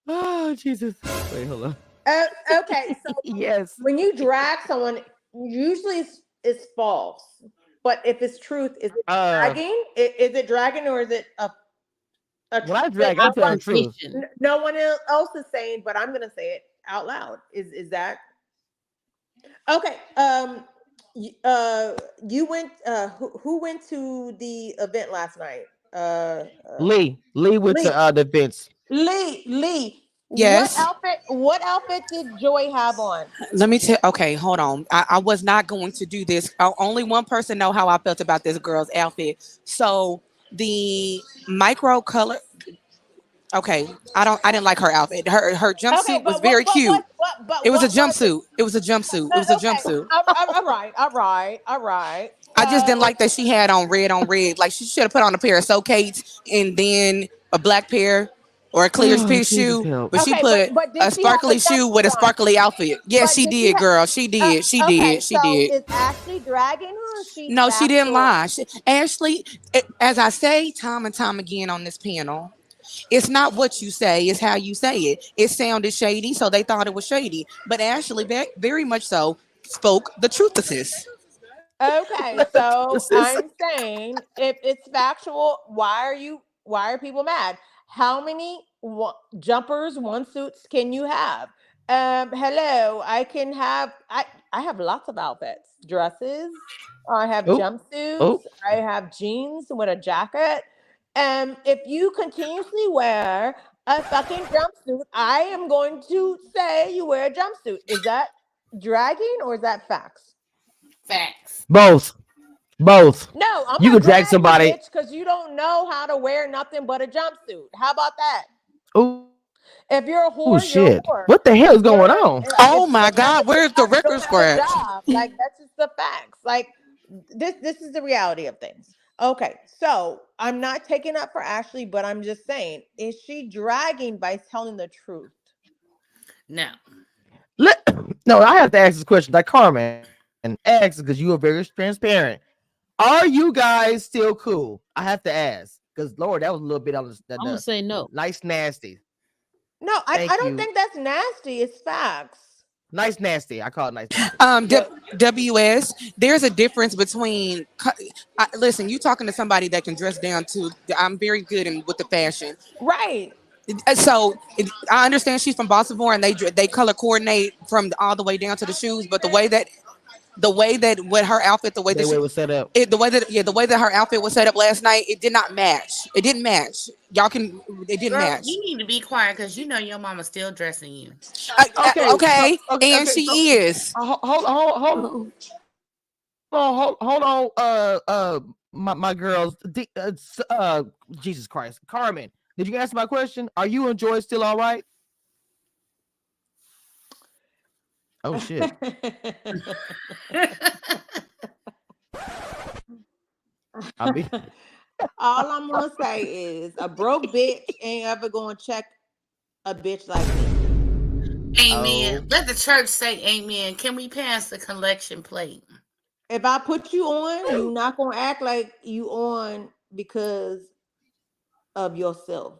Oh Jesus! Wait, hold on. Okay. So yes, when you drag someone, usually it's false. But if it's truth, is it dragging? Is it dragging, or is it a when I drag, I'm telling the truth. No one else is saying, but I'm going to say it out loud. Is that okay? You went. Who went to the event last night? Lee went to the events. Lee. Yes. What outfit did Joy have on? Let me tell. Okay, hold on. I was not going to do this. Only one person know how I felt about this girl's outfit. So the micro color. Okay, I didn't like her outfit. Her jumpsuit was very cute. It was a jumpsuit. It was a jumpsuit. All right. I just didn't like that she had on red. Like she should have put on a pair of Socates and then a black pair. Or a clear shoe, but she put a sparkly shoe with a sparkly outfit. Yes, she did, girl. She did. She did. Is Ashley dragging her? No, she didn't lie. Ashley, as I say time and time again on this panel, It's not what you say, it's how you say it. It sounded shady, so they thought it was shady. But Ashley, very much so, spoke the truth of this. Okay, so This is I'm saying if it's factual, why are people mad? How many jumpers, one suits can you have? Hello, I have lots of outfits, dresses, I have oh, jumpsuits, oh. I have jeans with a jacket. If you continuously wear a fucking jumpsuit, I am going to say you wear a jumpsuit. Is that dragging or is that facts? Facts. Both. Both. No, I'm You gonna could drag drag you, somebody. bitch, because you don't know how to wear nothing but a jumpsuit. How about that? Oh If you're a shit. whore, What you're the a hell is whore. going If on? you're if Oh you my don't have a God, where's the job, you record don't have a scratch? job. Like that's just the facts. Like this is the reality of things. Okay, so I'm not taking up for Ashley, but I'm just saying, is she dragging by telling the truth? No. Let, no, I have to ask this question. Like Carmen, ask because you are very transparent. Are you guys still cool? I have to ask because Lord, that was a little bit on I'm gonna the say no. nice nasty. No, I Thank don't you. think that's nasty. It's facts. Nice nasty. I call it nice nasty. W- But WS, there's a difference between. Listen, you talking to somebody that can dress down to. I'm very good in with the fashion. right. So I understand she's from Baltimore and they color coordinate from all the way down to the shoes, but the way that with her outfit, the way that That way she it was set up. the way that her outfit was set up last night, it did not match. It didn't match. Y'all can. It didn't Girl, match. you need to be quiet because you know your mama's still dressing you. Okay, so Okay, okay, and okay, so she is. hold on, my girls. Jesus Christ, Carmen, did you answer my question? Are you and Joy still all right? Oh shit. I mean, All I'm gonna say is a broke bitch ain't ever gonna check a bitch like me. Amen. oh, Let the church say amen. Can we pass the collection plate? If I put you on, you not gonna act like you on because of yourself.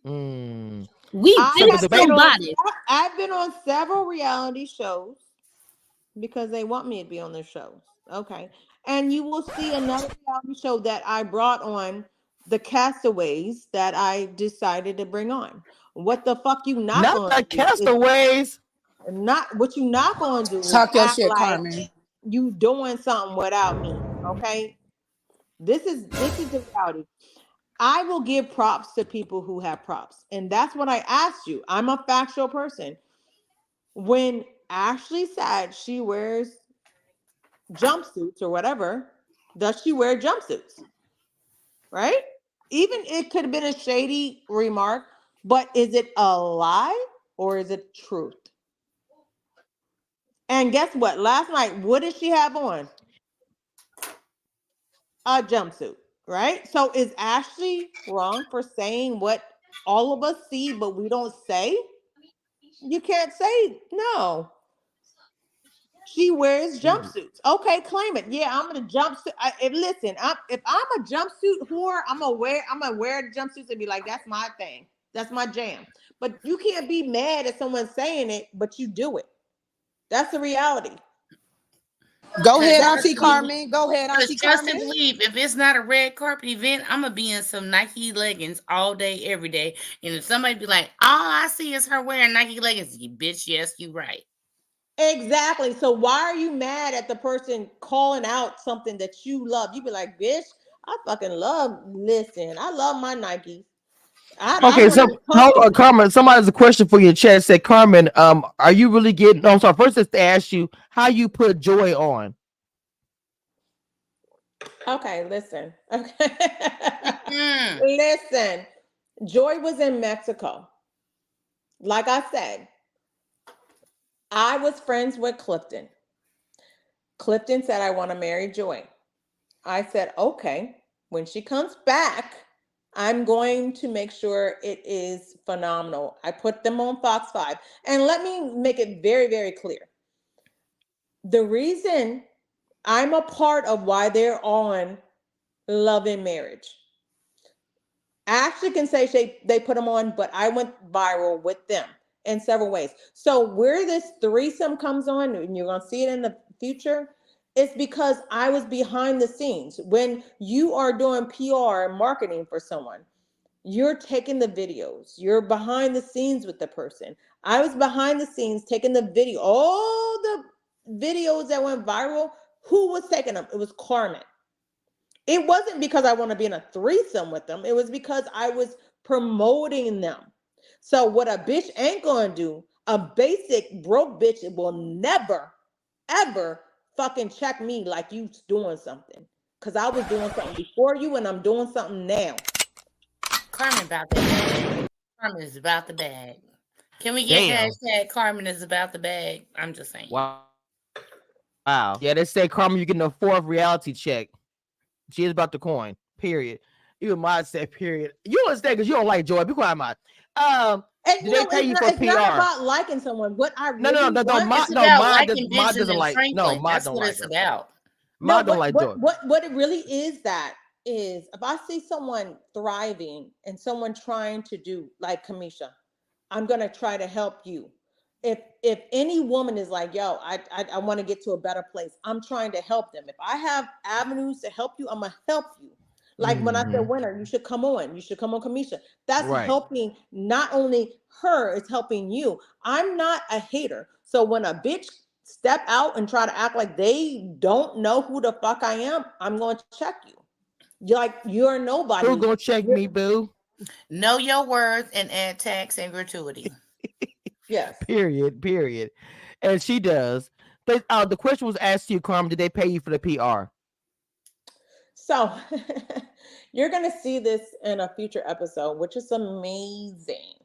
mm. We So, but I the have baby, been on somebody. I've been on several reality shows because they want me to be on their shows. Okay. And you will see another reality show that I brought on, the castaways that I decided to bring on. What the fuck you not not gonna the do is castaways. not what you not gonna do is Talk your act shit, like Carmen. you doing something without me. Okay. This is the reality. I will give props to people who have props. And that's what I asked you. I'm a factual person. When Ashley said she wears jumpsuits or whatever, does she wear jumpsuits? Right? Even it could have been a shady remark, but is it a lie or is it truth? And guess what? Last night, what did she have on? A jumpsuit, right? So is Ashley wrong for saying what all of us see, but we don't say? You can't say no. She wears Jesus. jumpsuits. Okay, claim it. Yeah, I'm gonna jumpsuit. Listen, if I'm a jumpsuit whore, I'm gonna wear jumpsuits and be like, that's my thing. That's my jam. But you can't be mad at someone saying it, but you do it. That's the reality. Go Cause ahead, That Auntie Carmen. Go ahead, Cause Auntie trust and Carmen. believe, if it's not a red carpet event, I'm gonna be in some Nike leggings all day, every day. And if somebody be like, "All I see is her wearing Nike leggings," you bitch, yes, you right. exactly. So why are you mad at the person calling out something that you love? You be like, bitch, I fucking love. Listen, I love my Nikes. I Okay, wear so them hold on, comfortably. Carmen. Somebody has a question for your chat. Said Carmen, are you really getting? No, I'm sorry. First, let's ask you how you put Joy on. Okay, listen. Okay. Mm-mm. Listen. Joy was in Mexico. Like I said, I was friends with Clifton. Clifton said, I want to marry Joy. I said, okay. When she comes back, I'm going to make sure it is phenomenal. I put them on Fox 5. And let me make it very, very clear. The reason I'm a part of why they're on Love and Marriage. Ashley can say they put them on, but I went viral with them in several ways. So where this threesome comes on, and you're gonna see it in the future, it's because I was behind the scenes. When you are doing PR and marketing for someone, you're taking the videos, you're behind the scenes with the person. I was behind the scenes taking the video, all the videos that went viral. Who was taking them? It was Carmen. It wasn't because I want to be in a threesome with them. It was because I was promoting them. So what a bitch ain't gonna do, a basic broke bitch will never, ever fucking check me like you doing something. Cause I was doing something before you and I'm doing something now. Carmen about the bag. Carmen is about the bag. Can we get hashtag Carmen is about the bag? I'm just saying. Wow. Yeah, they say Carmen, you're getting a 4th reality check. She is about the coin. Period. Even Mod said period. You understand because you don't like Joy. Be quiet, Mod. And Did they pay you for PR? It's not about liking someone. What I really No. It's about liking Benjamin Franklin. No, Mod That's don't what like it's her. about. Mod don't like Joy. What it really is that is if I see someone thriving and someone trying to do like Kamisha, I'm gonna try to help you. If any woman is like, yo, I want to get to a better place, I'm trying to help them. If I have avenues to help you, I'm gonna help you. Like when I said, winner, you should come on. You should come on, Kamisha. That's helping not only her, it's helping you. I'm not a hater. So when a bitch step out and try to act like they don't know who the fuck I am, I'm going to check you. You're nobody. Who's gonna check me, boo? Know your worth and add tax and gratuity. Yes. Period. And she does. The question was asked to you, Carmen, did they pay you for the PR? So you're going to see this in a future episode, which is amazing.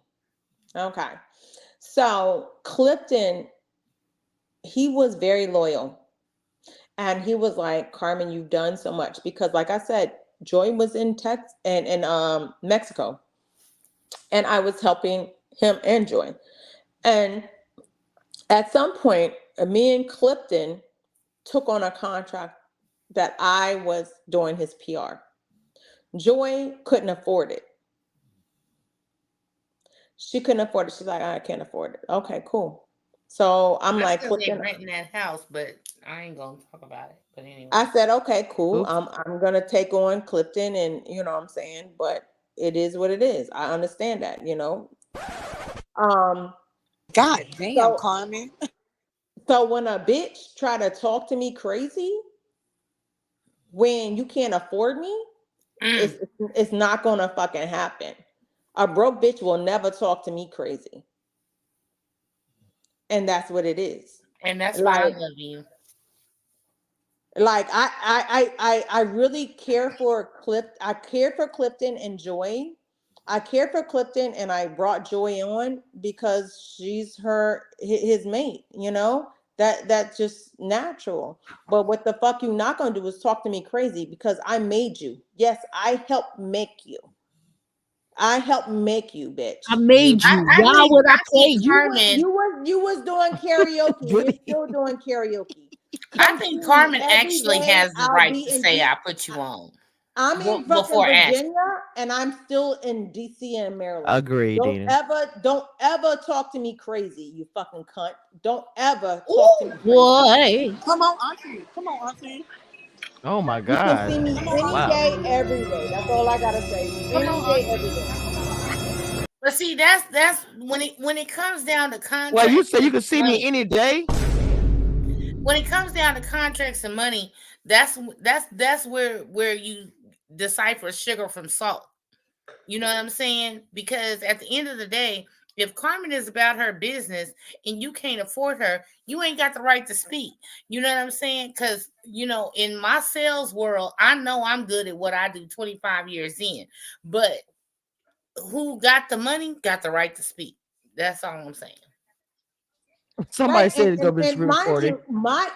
Okay. So Clifton, he was very loyal. And he was like, Carmen, you've done so much. Because like I said, Joy was in Texas and in Mexico. And I was helping him and Joy. And at some point, me and Clifton took on a contract that I was doing his PR. Joy couldn't afford it. She couldn't afford it. She's like, I can't afford it. Okay, cool. So I'm like, Clifton, renting that house, but I ain't gonna talk about it. But anyway, I said, okay, cool. I'm gonna take on Clifton, and you know what I'm saying, but it is what it is. I understand that, you know. God damn, Carmen. So when a bitch try to talk to me crazy when you can't afford me, it's not gonna fucking happen. A broke bitch will never talk to me crazy. And that's what it is. And that's why I love you. Like I really care for I cared for Clifton and Joy. I cared for Clifton and I brought Joy on because she's his mate, you know? That's just natural. But what the fuck you not gonna do is talk to me crazy because I made you. Yes, I helped make you. I helped make you, bitch. I made you. Why would I pay you? You was doing karaoke. You're still doing karaoke. I think Carmen actually has the right to say I put you on. I'm in fucking Virginia and I'm still in DC and Maryland. Agreed. Don't ever talk to me crazy, you fucking cunt. Don't ever talk to me crazy. Boy. Come on, auntie. Oh my God. You can see me any day, every day. That's all I gotta say. Any day, every day. But see, that's when it comes down to contracts. Well, you say you can see me any day. When it comes down to contracts and money, that's where you decipher sugar from salt. You know what I'm saying? Because at the end of the day, if Carmen is about her business and you can't afford her, you ain't got the right to speak. You know what I'm saying? Because, you know, in my sales world, I know I'm good at what I do 25 years in. But who got the money got the right to speak. That's all I'm saying. Somebody said it's gonna be recorded. My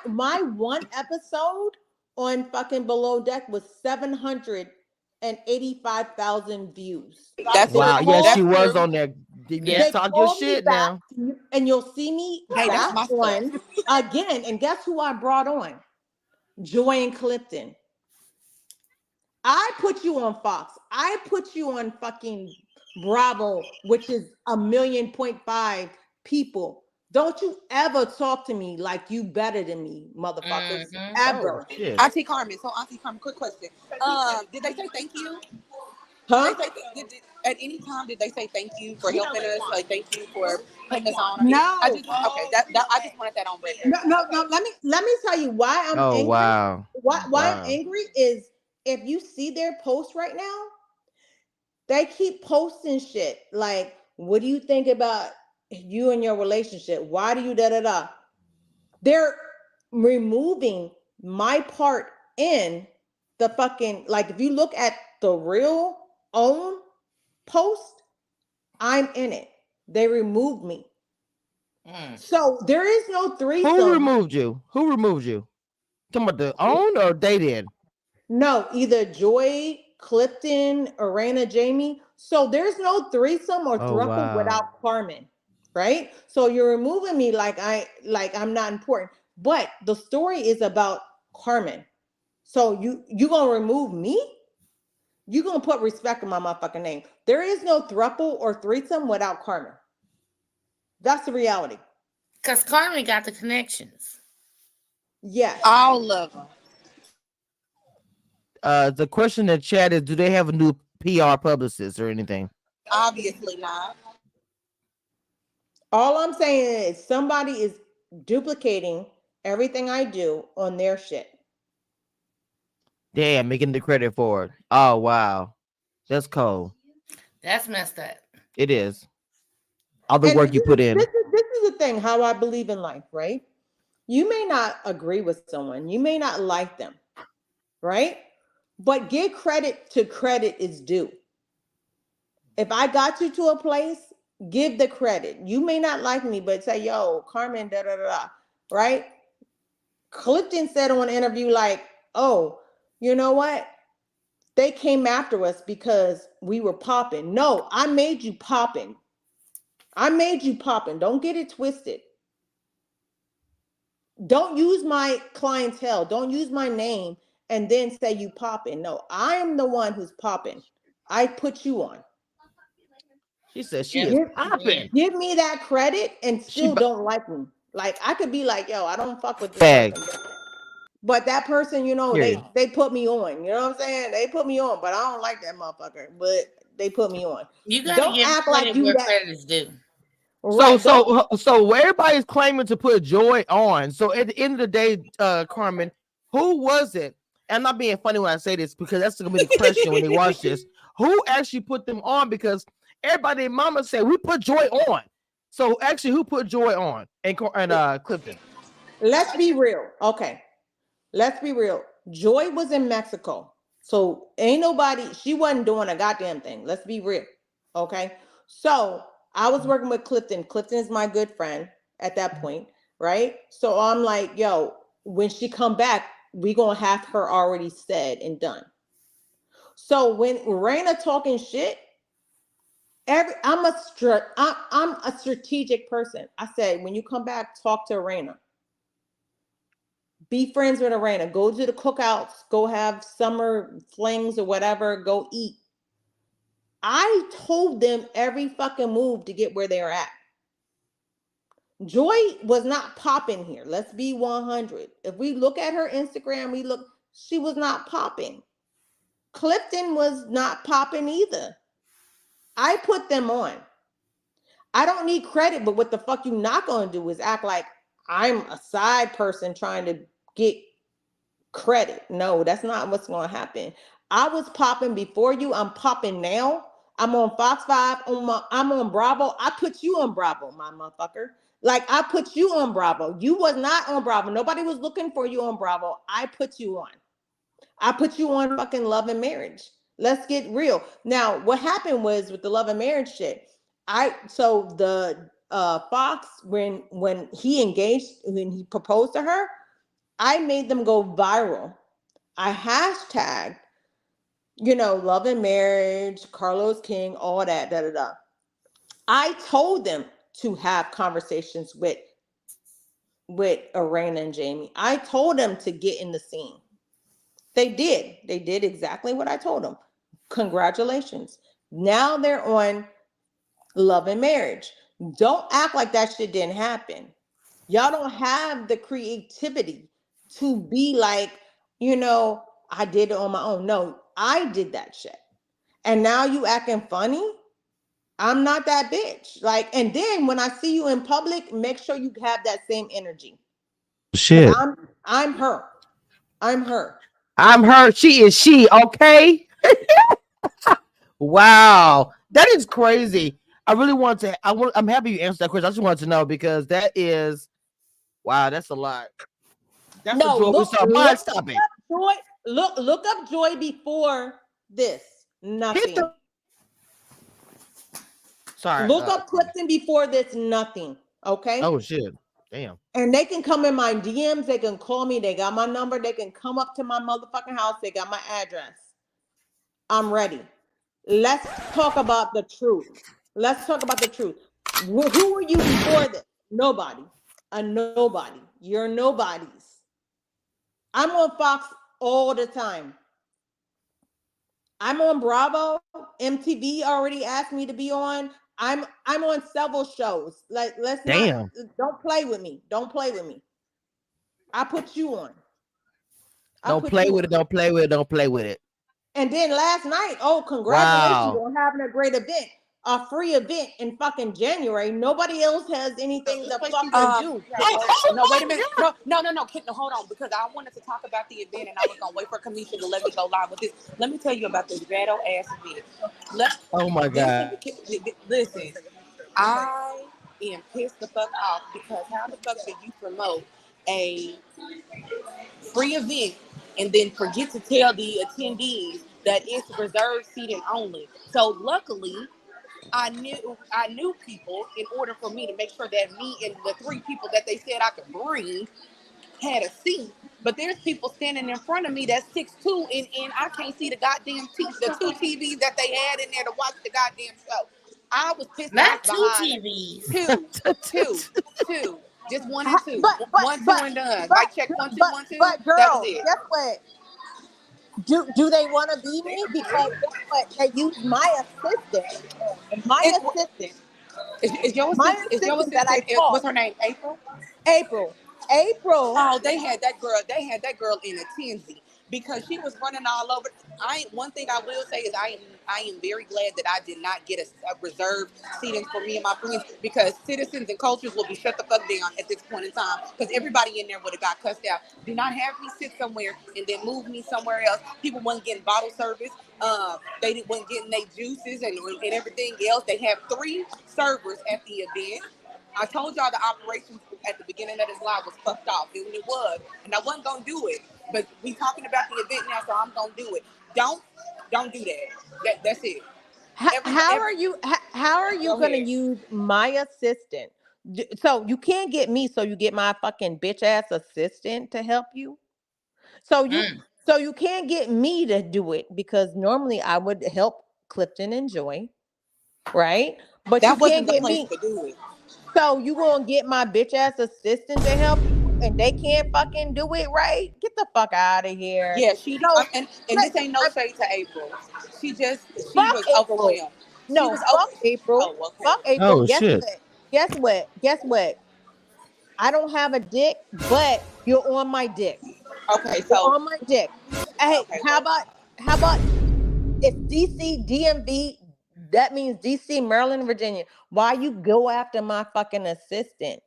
one episode on fucking Below Deck was 785,000 views. That's wow. Yeah, she was on there. They talk your shit now. And you'll see me back on again. And guess who I brought on? Joy and Clifton. I put you on Fox. I put you on fucking Bravo, which is 1.5 million people. Don't you ever talk to me like you better than me, motherfuckers. Mm-hmm. Oh Ever. shit. Auntie Carmen. So Auntie Carmen, quick question. Did they say thank you? Huh? At any time did they say thank you for helping us? Like thank you for putting us on? No. I just I just wanted that on record. No. Let me tell you why I'm Oh angry. wow. Why I'm Wow. angry is if you see their posts right now, they keep posting shit like, what do you think about you and your relationship? Why do you da da da? They're removing my part in the fucking, like, if you look at the real own post, I'm in it. They removed me. So there is no Who threesome. removed you? Who removed you? Talking about the own or they did? No, either Joy, Clifton, Arena, Jamie. So there's no threesome or Oh throuple wow. without Carmen, right? So you're removing me like I'm not important. But the story is about Carmen. So you gonna remove me? You gonna put respect in my motherfucking name. There is no throuple or threesome without Carmen. That's the reality. Because Carmen got the connections. Yes. All of them. The question in the chat is, do they have a new PR publicist or anything? Obviously not. All I'm saying is somebody is duplicating everything I do on their shit. Damn, making the credit for it. Oh wow. That's cold. That's messed up. It is. All the And work you put in. this is the thing, how I believe in life, right? You may not agree with someone, you may not like them, right? But give credit to credit is due. If I got you to a place, give the credit. You may not like me, but say, yo, Carmen, da da da da, right? Clifton said on an interview, like, oh, you know what? They came after us because we were popping. No, I made you popping. I made you popping. Don't get it twisted. Don't use my clientele. Don't use my name and then say you popping. No, I am the one who's popping. I put you on. She said she Yep. is Give, popping. give me that credit and She still don't like me. Like I could be like, yo, I don't fuck with this fag. person. But that person, Period. they put me on. You know what I'm saying? They put me on, but I don't like that motherfucker. But they put me on. You got to Don't give act like credit you where that credit is due. right. Don't So everybody's claiming to put Joy on. So at the end of the day, Carmen, who was it? I'm not being funny when I say this because that's gonna be the question when they watch this. Who actually put them on? Because everybody and mama said we put Joy on. So actually, who put Joy on? And Clifton. let's be real. Okay. Let's be real. Joy was in Mexico. So ain't nobody, she wasn't doing a goddamn thing. Let's be real. Okay. So I was working with Clifton. Clifton is my good friend at that point, right? So I'm like, yo, when she come back, we gonna have her already said and done. So when Raina talking shit, I'm a strategic person. I said, when you come back, talk to Raina. Be friends with Arena. Go to the cookouts. Go have summer flings or whatever. Go eat. I told them every fucking move to get where they're at. Joy was not popping here. Let's be 100. If we look at her Instagram, she was not popping. Clifton was not popping either. I put them on. I don't need credit, but what the fuck you not gonna do is act like I'm a side person trying to get credit. No, that's not what's going to happen. I was popping before you. I'm popping now. I'm on Fox 5. I'm on Bravo. I put you on Bravo, my motherfucker. Like I put you on Bravo. You was not on Bravo. Nobody was looking for you on Bravo. I put you on. I put you on fucking Love and Marriage. Let's get real. Now, what happened was with the Love and Marriage shit. So the Fox when he engaged, when he proposed to her, I made them go viral. I hashtagged, Love and Marriage, Carlos King, all that, da da da. I told them to have conversations with Arena and Jamie. I told them to get in the scene. They did. They did exactly what I told them. Congratulations. Now they're on Love and Marriage. Don't act like that shit didn't happen. Y'all don't have the creativity to be like, I did it on my own. No, I did that shit. And now you acting funny? I'm not that bitch. Like, and then when I see you in public, make sure you have that same energy. Cause Shit. I'm her. I'm her. I'm her. She is she. Okay. Wow. That is crazy. I really want to. I'm happy you answered that question. I just wanted to know because that is wow. That's a lot. That's the No, joy we look, saw. But stop it. up Joy. Look up Joy before this. Hit Nothing. the. Sorry. Look up Clifton before this. Nothing. Okay. Oh shit. Damn. And they can come in my DMs. They can call me. They got my number. They can come up to my motherfucking house. They got my address. I'm ready. Let's talk about the truth. Let's talk about the truth. Who were you before this? Nobody. A nobody. You're nobodies. I'm on Fox all the time. I'm on Bravo. MTV already asked me to be on. I'm on several shows. Like, let's not, Damn. don't play with me. Don't play with me. I put you on. I Don't put play you with on. it. Don't play with it. Don't play with it. And then last night, congratulations Wow. on having a great event. A free event in fucking January. Nobody else has anything to fucking do. No, wait a minute. No. Hold on, because I wanted to talk about the event, and I was gonna wait for Kamisha to let me go live with this. Let me tell you about this ghetto ass event. Oh my god. Listen. I am pissed the fuck off because how the fuck did you promote a free event and then forget to tell the attendees that it's reserved seating only? So luckily, I knew people in order for me to make sure that me and the three people that they said I could bring had a seat. But there's people standing in front of me that's 6'2", and I can't see the goddamn the two TVs that they had in there to watch the goddamn show. I was pissed Not off two behind TVs. two. Just one and two. One, two, and done. But Mic check, one, two, but 1, 2. but That was girl, it. guess what? Do they want to be me? Because guess what? They use my assistant. My It assistant. is your My assistant. Is your assistant that I assistant? taught. What's her name? April. April. April. Oh, they had that girl. They had that girl in a tensy because she was running all over. One thing I will say is I am very glad that I did not get a reserved seating for me and my friends because citizens and cultures will be shut the fuck down at this point in time because everybody in there would have got cussed out. Do not have me sit somewhere and then move me somewhere else. People wasn't getting bottle service. They wasn't getting their juices and everything else. They have 3 servers at the event. I told y'all the operations at the beginning of this live was fucked off, and it was, and I wasn't gonna do it. But we talking about the event now, so I'm gonna do it. Don't do that. That's it. How are you? How are you Go gonna ahead. use my assistant? So you can't get me. So you get my fucking bitch ass assistant to help you. So you Mm. so you can't get me to do it because normally I would help Clifton and Joy, right? But you That can't wasn't the get place me. to do it. So you gonna get my bitch ass assistant to help you, and they can't fucking do it right? Get the fuck out of here. Yeah, No, and this ain't no shade to April. She fuck was April. overwhelmed. She No, was fuck over. April. Oh, okay. Fuck April. Oh Guess shit. what? Guess what? Guess what? I don't have a dick, but you're on my dick. Okay, You're so on my dick. Hey, okay, how about if DC DMV, that means DC, Maryland, Virginia. Why you go after my fucking assistant?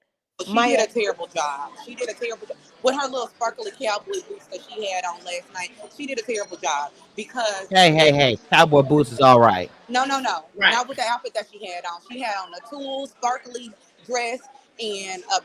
she did My a terrible job. She did a terrible job with her little sparkly cowboy boots that she had on last night. She did a terrible job because Hey, hey, hey. Cowboy boots is all right. no, Right. not with the outfit that she had on. She had on a tulle, sparkly dress and a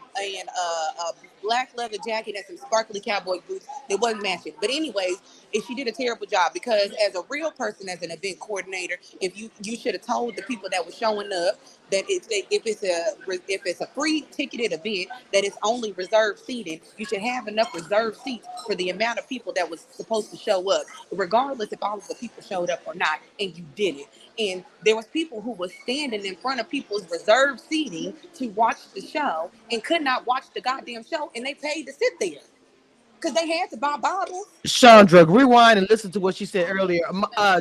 black leather jacket and some sparkly cowboy boots. It wasn't matching. But anyways, she did a terrible job because as a real person, as an event coordinator, if you should have told the people that were showing up that if it's a free ticketed event that it's only reserved seating, you should have enough reserved seats for the amount of people that was supposed to show up, regardless if all of the people showed up or not, and you didn't. And there was people who was standing in front of people's reserved seating to watch the show and could not watch the goddamn show, and they paid to sit there. because they had to buy bottles. Chandra, rewind and listen to what she said earlier.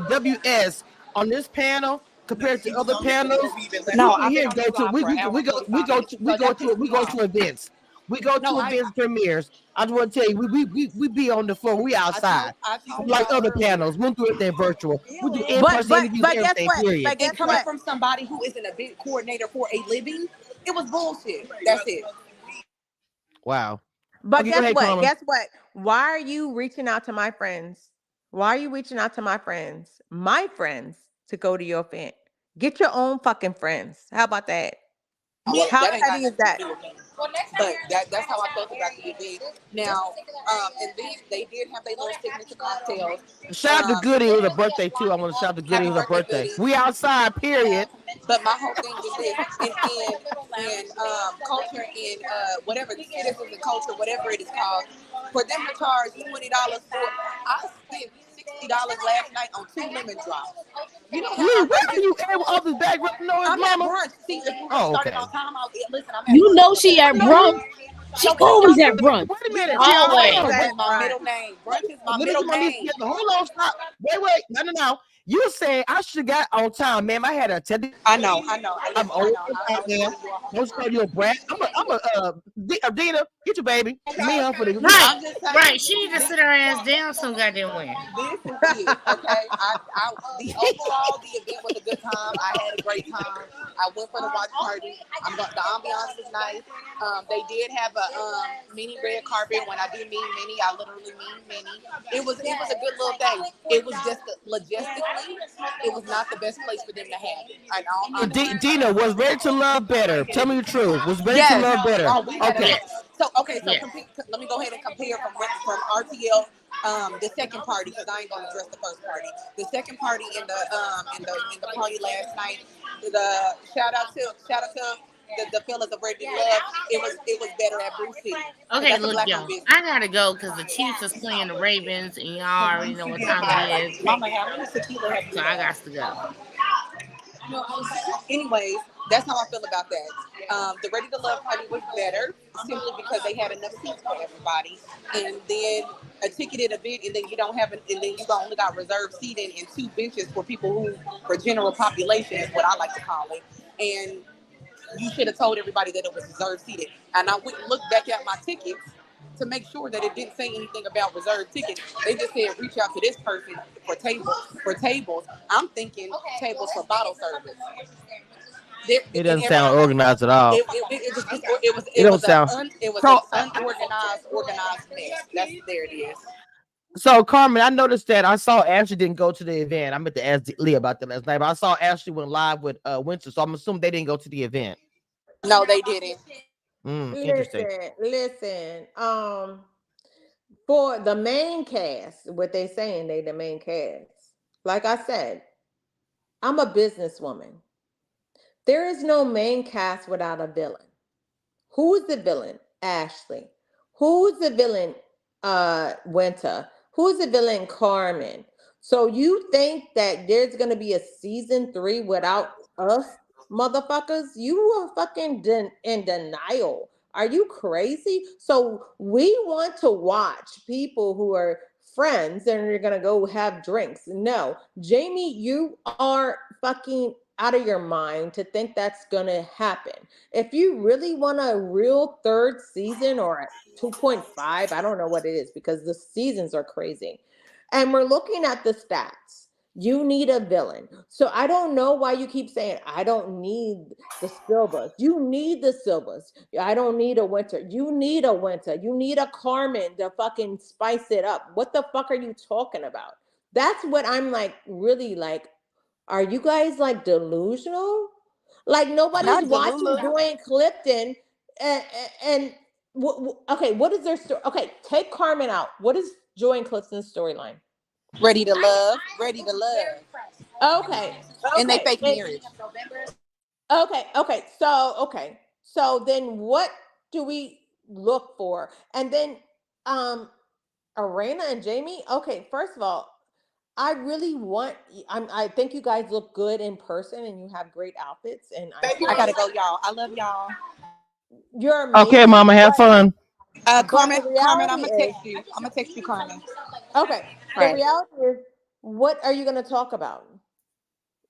WS on this panel compared to other panels, No, people I've been here on go this to live for an hour and 45 minutes. So that pissed we me go off. to events. We go No, to events premieres. I just want to tell you, we be on the floor. We outside. I told Like y'all other earlier. panels, we'll do everything virtual. We do But in-person interviews, guess everything. what? Period. But guess And coming what? from somebody who is an event coordinator for a living, it was bullshit. That's it. Wow. But Okay, go guess ahead, what? Carmen. Guess what? Why are you reaching out to my friends? Why are you reaching out to my friends? My friends to go to your event. Get your own fucking friends. How about that? Well, How that ain't got petty is nothing that? to do with me. But that's how I felt about the event. Now, and then they did have their little signature cocktails. Shout out to Goody. It was a birthday too. I want to shout out to Goody. Happy It was a birthday, birthday. Goody. We outside. Period. But my whole thing was this, in culture, in whatever citizens and culture, whatever it is called, for them to charge $20 for, I spent $60 last night on 2 lemon drops. You know Lee, how why are outrageous. you in all this background noise, I'm at mama? brunch. See, if we would have Oh, started okay. on time, listen, I'm at You brunch. know she at brunch. She So can always y'all at brunch. Wait a minute. Always. Hold on. Brunch Wait. is my middle name. Brunch is my Let me middle get my niece name. together. Hold on. Stop. Wait. No. You saying I should have got on time, ma'am. I had a tender. I know. I'm old. Now. Don't call you a brat. Dina, get your baby. Me and her for the. Right, I'm just saying. right. She need to sit her ass down some goddamn way. This is it, okay? The event was a good time. I had a great time. I went for the watch party. The ambiance was nice. They did have a mini red carpet. When I do mean mini, I literally mean mini. It was a good little thing. It was just logistically, it was not the best place for them to have it. And all honesty. Dina, was Ready to Love better? Tell me the truth. Was Ready to Yes. Love better? Oh, we had Okay. So Yes. let me go ahead and compare from RTL, the second party, because I ain't gonna address the first party. The second party in the party last night. The shout out to the fellas of Ready to Love. It was better at Bruce City. Okay, That's a look, black y'all. owned business. I gotta go because the Chiefs is playing the Ravens, and y'all already know what time it is. Mama, how many tequila have you So I had? got to go. Anyways, that's how I feel about that. The Ready to Love party was better simply because they had enough seats for everybody, and then a ticketed event, and then you don't have, and then you only got reserved seating and 2 benches for people who, for general population, is what I like to call it. And you should have told everybody that it was reserved seated. And I went and looked back at my tickets to make sure that it didn't say anything about reserved tickets. They just said reach out to this person for tables. I'm thinking tables for bottle service. It doesn't sound organized at all. It don't was sound. an So, organized mess. There it is. So Carmen, I noticed that I saw Ashley didn't go to the event. I meant to ask Lee about that last night, but I saw Ashley went live with Winter, so I'm assuming they didn't go to the event. No, they didn't. Interesting. Listen. For the main cast, what they saying, they the main cast. Like I said, I'm a businesswoman. There is no main cast without a villain. Who's the villain? Ashley. Who's the villain? Winter. Who's the villain? Carmen. So you think that there's gonna be a season 3 without us, motherfuckers? You are fucking in denial. Are you crazy? So we want to watch people who are friends and you're gonna go have drinks. No, Jamie, you are fucking out of your mind to think that's gonna happen. If you really want a real 3rd season or a 2.5, I don't know what it is because the seasons are crazy. And we're looking at the stats. You need a villain. So I don't know why you keep saying, I don't need the Silvas. You need the Silvas. I don't need a Winter. You need a Winter. You need a Carmen to fucking spice it up. What the fuck are you talking about? That's what I'm like, really like. Are you guys like delusional? Like nobody's Not watching Delulu. Joanne Clifton and okay, what is their story? Okay, take Carmen out. What is Joanne Clifton's storyline? Ready to love. Ready to love. Okay, And they okay, fake marriage. okay. So then what do we look for? And then Arena and Jamie. Okay, first of all, I really want. I think you guys look good in person, and you have great outfits. And I gotta go, y'all. I love y'all. you're amazing. Okay, Mama, have fun. But Carmen, the Carmen, I'm reality gonna is, text you. I'm gonna text you, Carmen. okay, the Right. reality is, what are you going to talk about?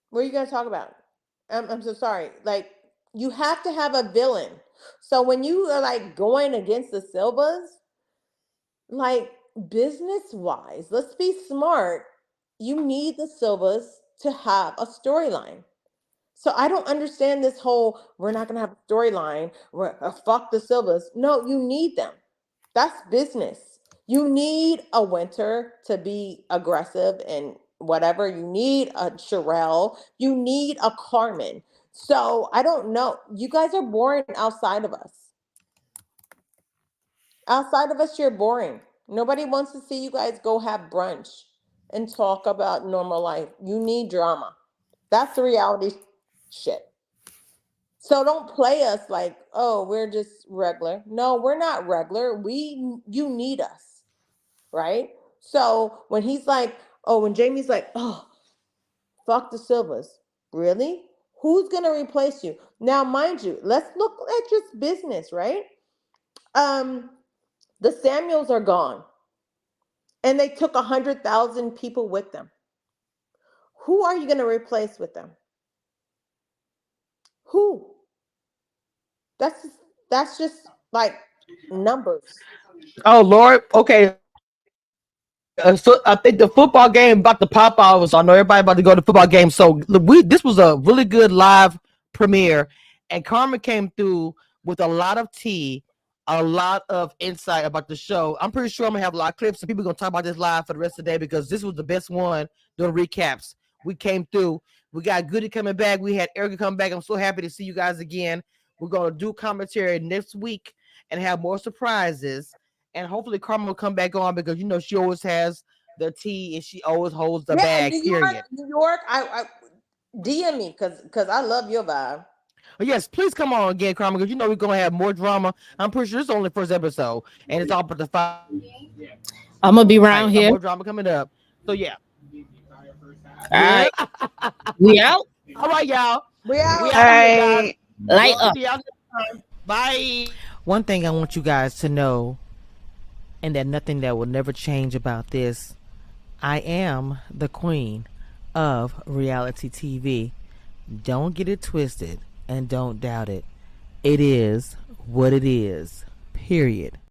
What are you going to talk about? I'm so sorry. Like, you have to have a villain. So when you are like going against the Silvas, like business wise, let's be smart. You need the Silvas to have a storyline. So I don't understand this whole we're not going to have a storyline. Fuck the Silvas. No, you need them. That's business. You need a Winter to be aggressive and whatever. You need a Sherelle. You need a Carmen. So I don't know. You guys are boring outside of us. Outside of us, you're boring. Nobody wants to see you guys go have brunch and talk about normal life. You need drama. That's the reality shit. So don't play us like, oh, we're just regular. No, we're not regular. You need us, right? So when he's like, oh, when Jamie's like, oh, fuck the Silvas. Really? Who's gonna replace you? Now, mind you, let's look at just business, right? Um, the Samuels are gone, and they took 100,000 people with them. Who are you gonna replace with them? Who? That's that's just like numbers. Oh Lord. Okay. So I think the football game about to pop off. So I know everybody about to go to the football game. So this was a really good live premiere, and Carmen came through with a lot of tea, a lot of insight about the show. I'm pretty sure I'm gonna have a lot of clips, and people are gonna talk about this live for the rest of the day because this was the best one doing recaps. We came through. We got Goody coming back. We had Erica coming back. I'm so happy to see you guys again. We're gonna do commentary next week and have more surprises. And hopefully Carmen will come back on because she always has the tea and she always holds the Yeah, bag. New York, Period. New York. I DM me because I love your vibe. But yes, please come on again, Carmen, because we're gonna have more drama. I'm pretty sure this is only the first episode, and it's all about the fight. I'm gonna be around Some here. more drama coming up. So yeah, All good. right, we out. All right, y'all. We We out. out of here, guys. Right. Light We'll up. see y'all next time. Bye. One thing I want you guys to know, and that nothing that will never change about this, I am the queen of reality TV. Don't get it twisted and don't doubt it. It is what it is. Period.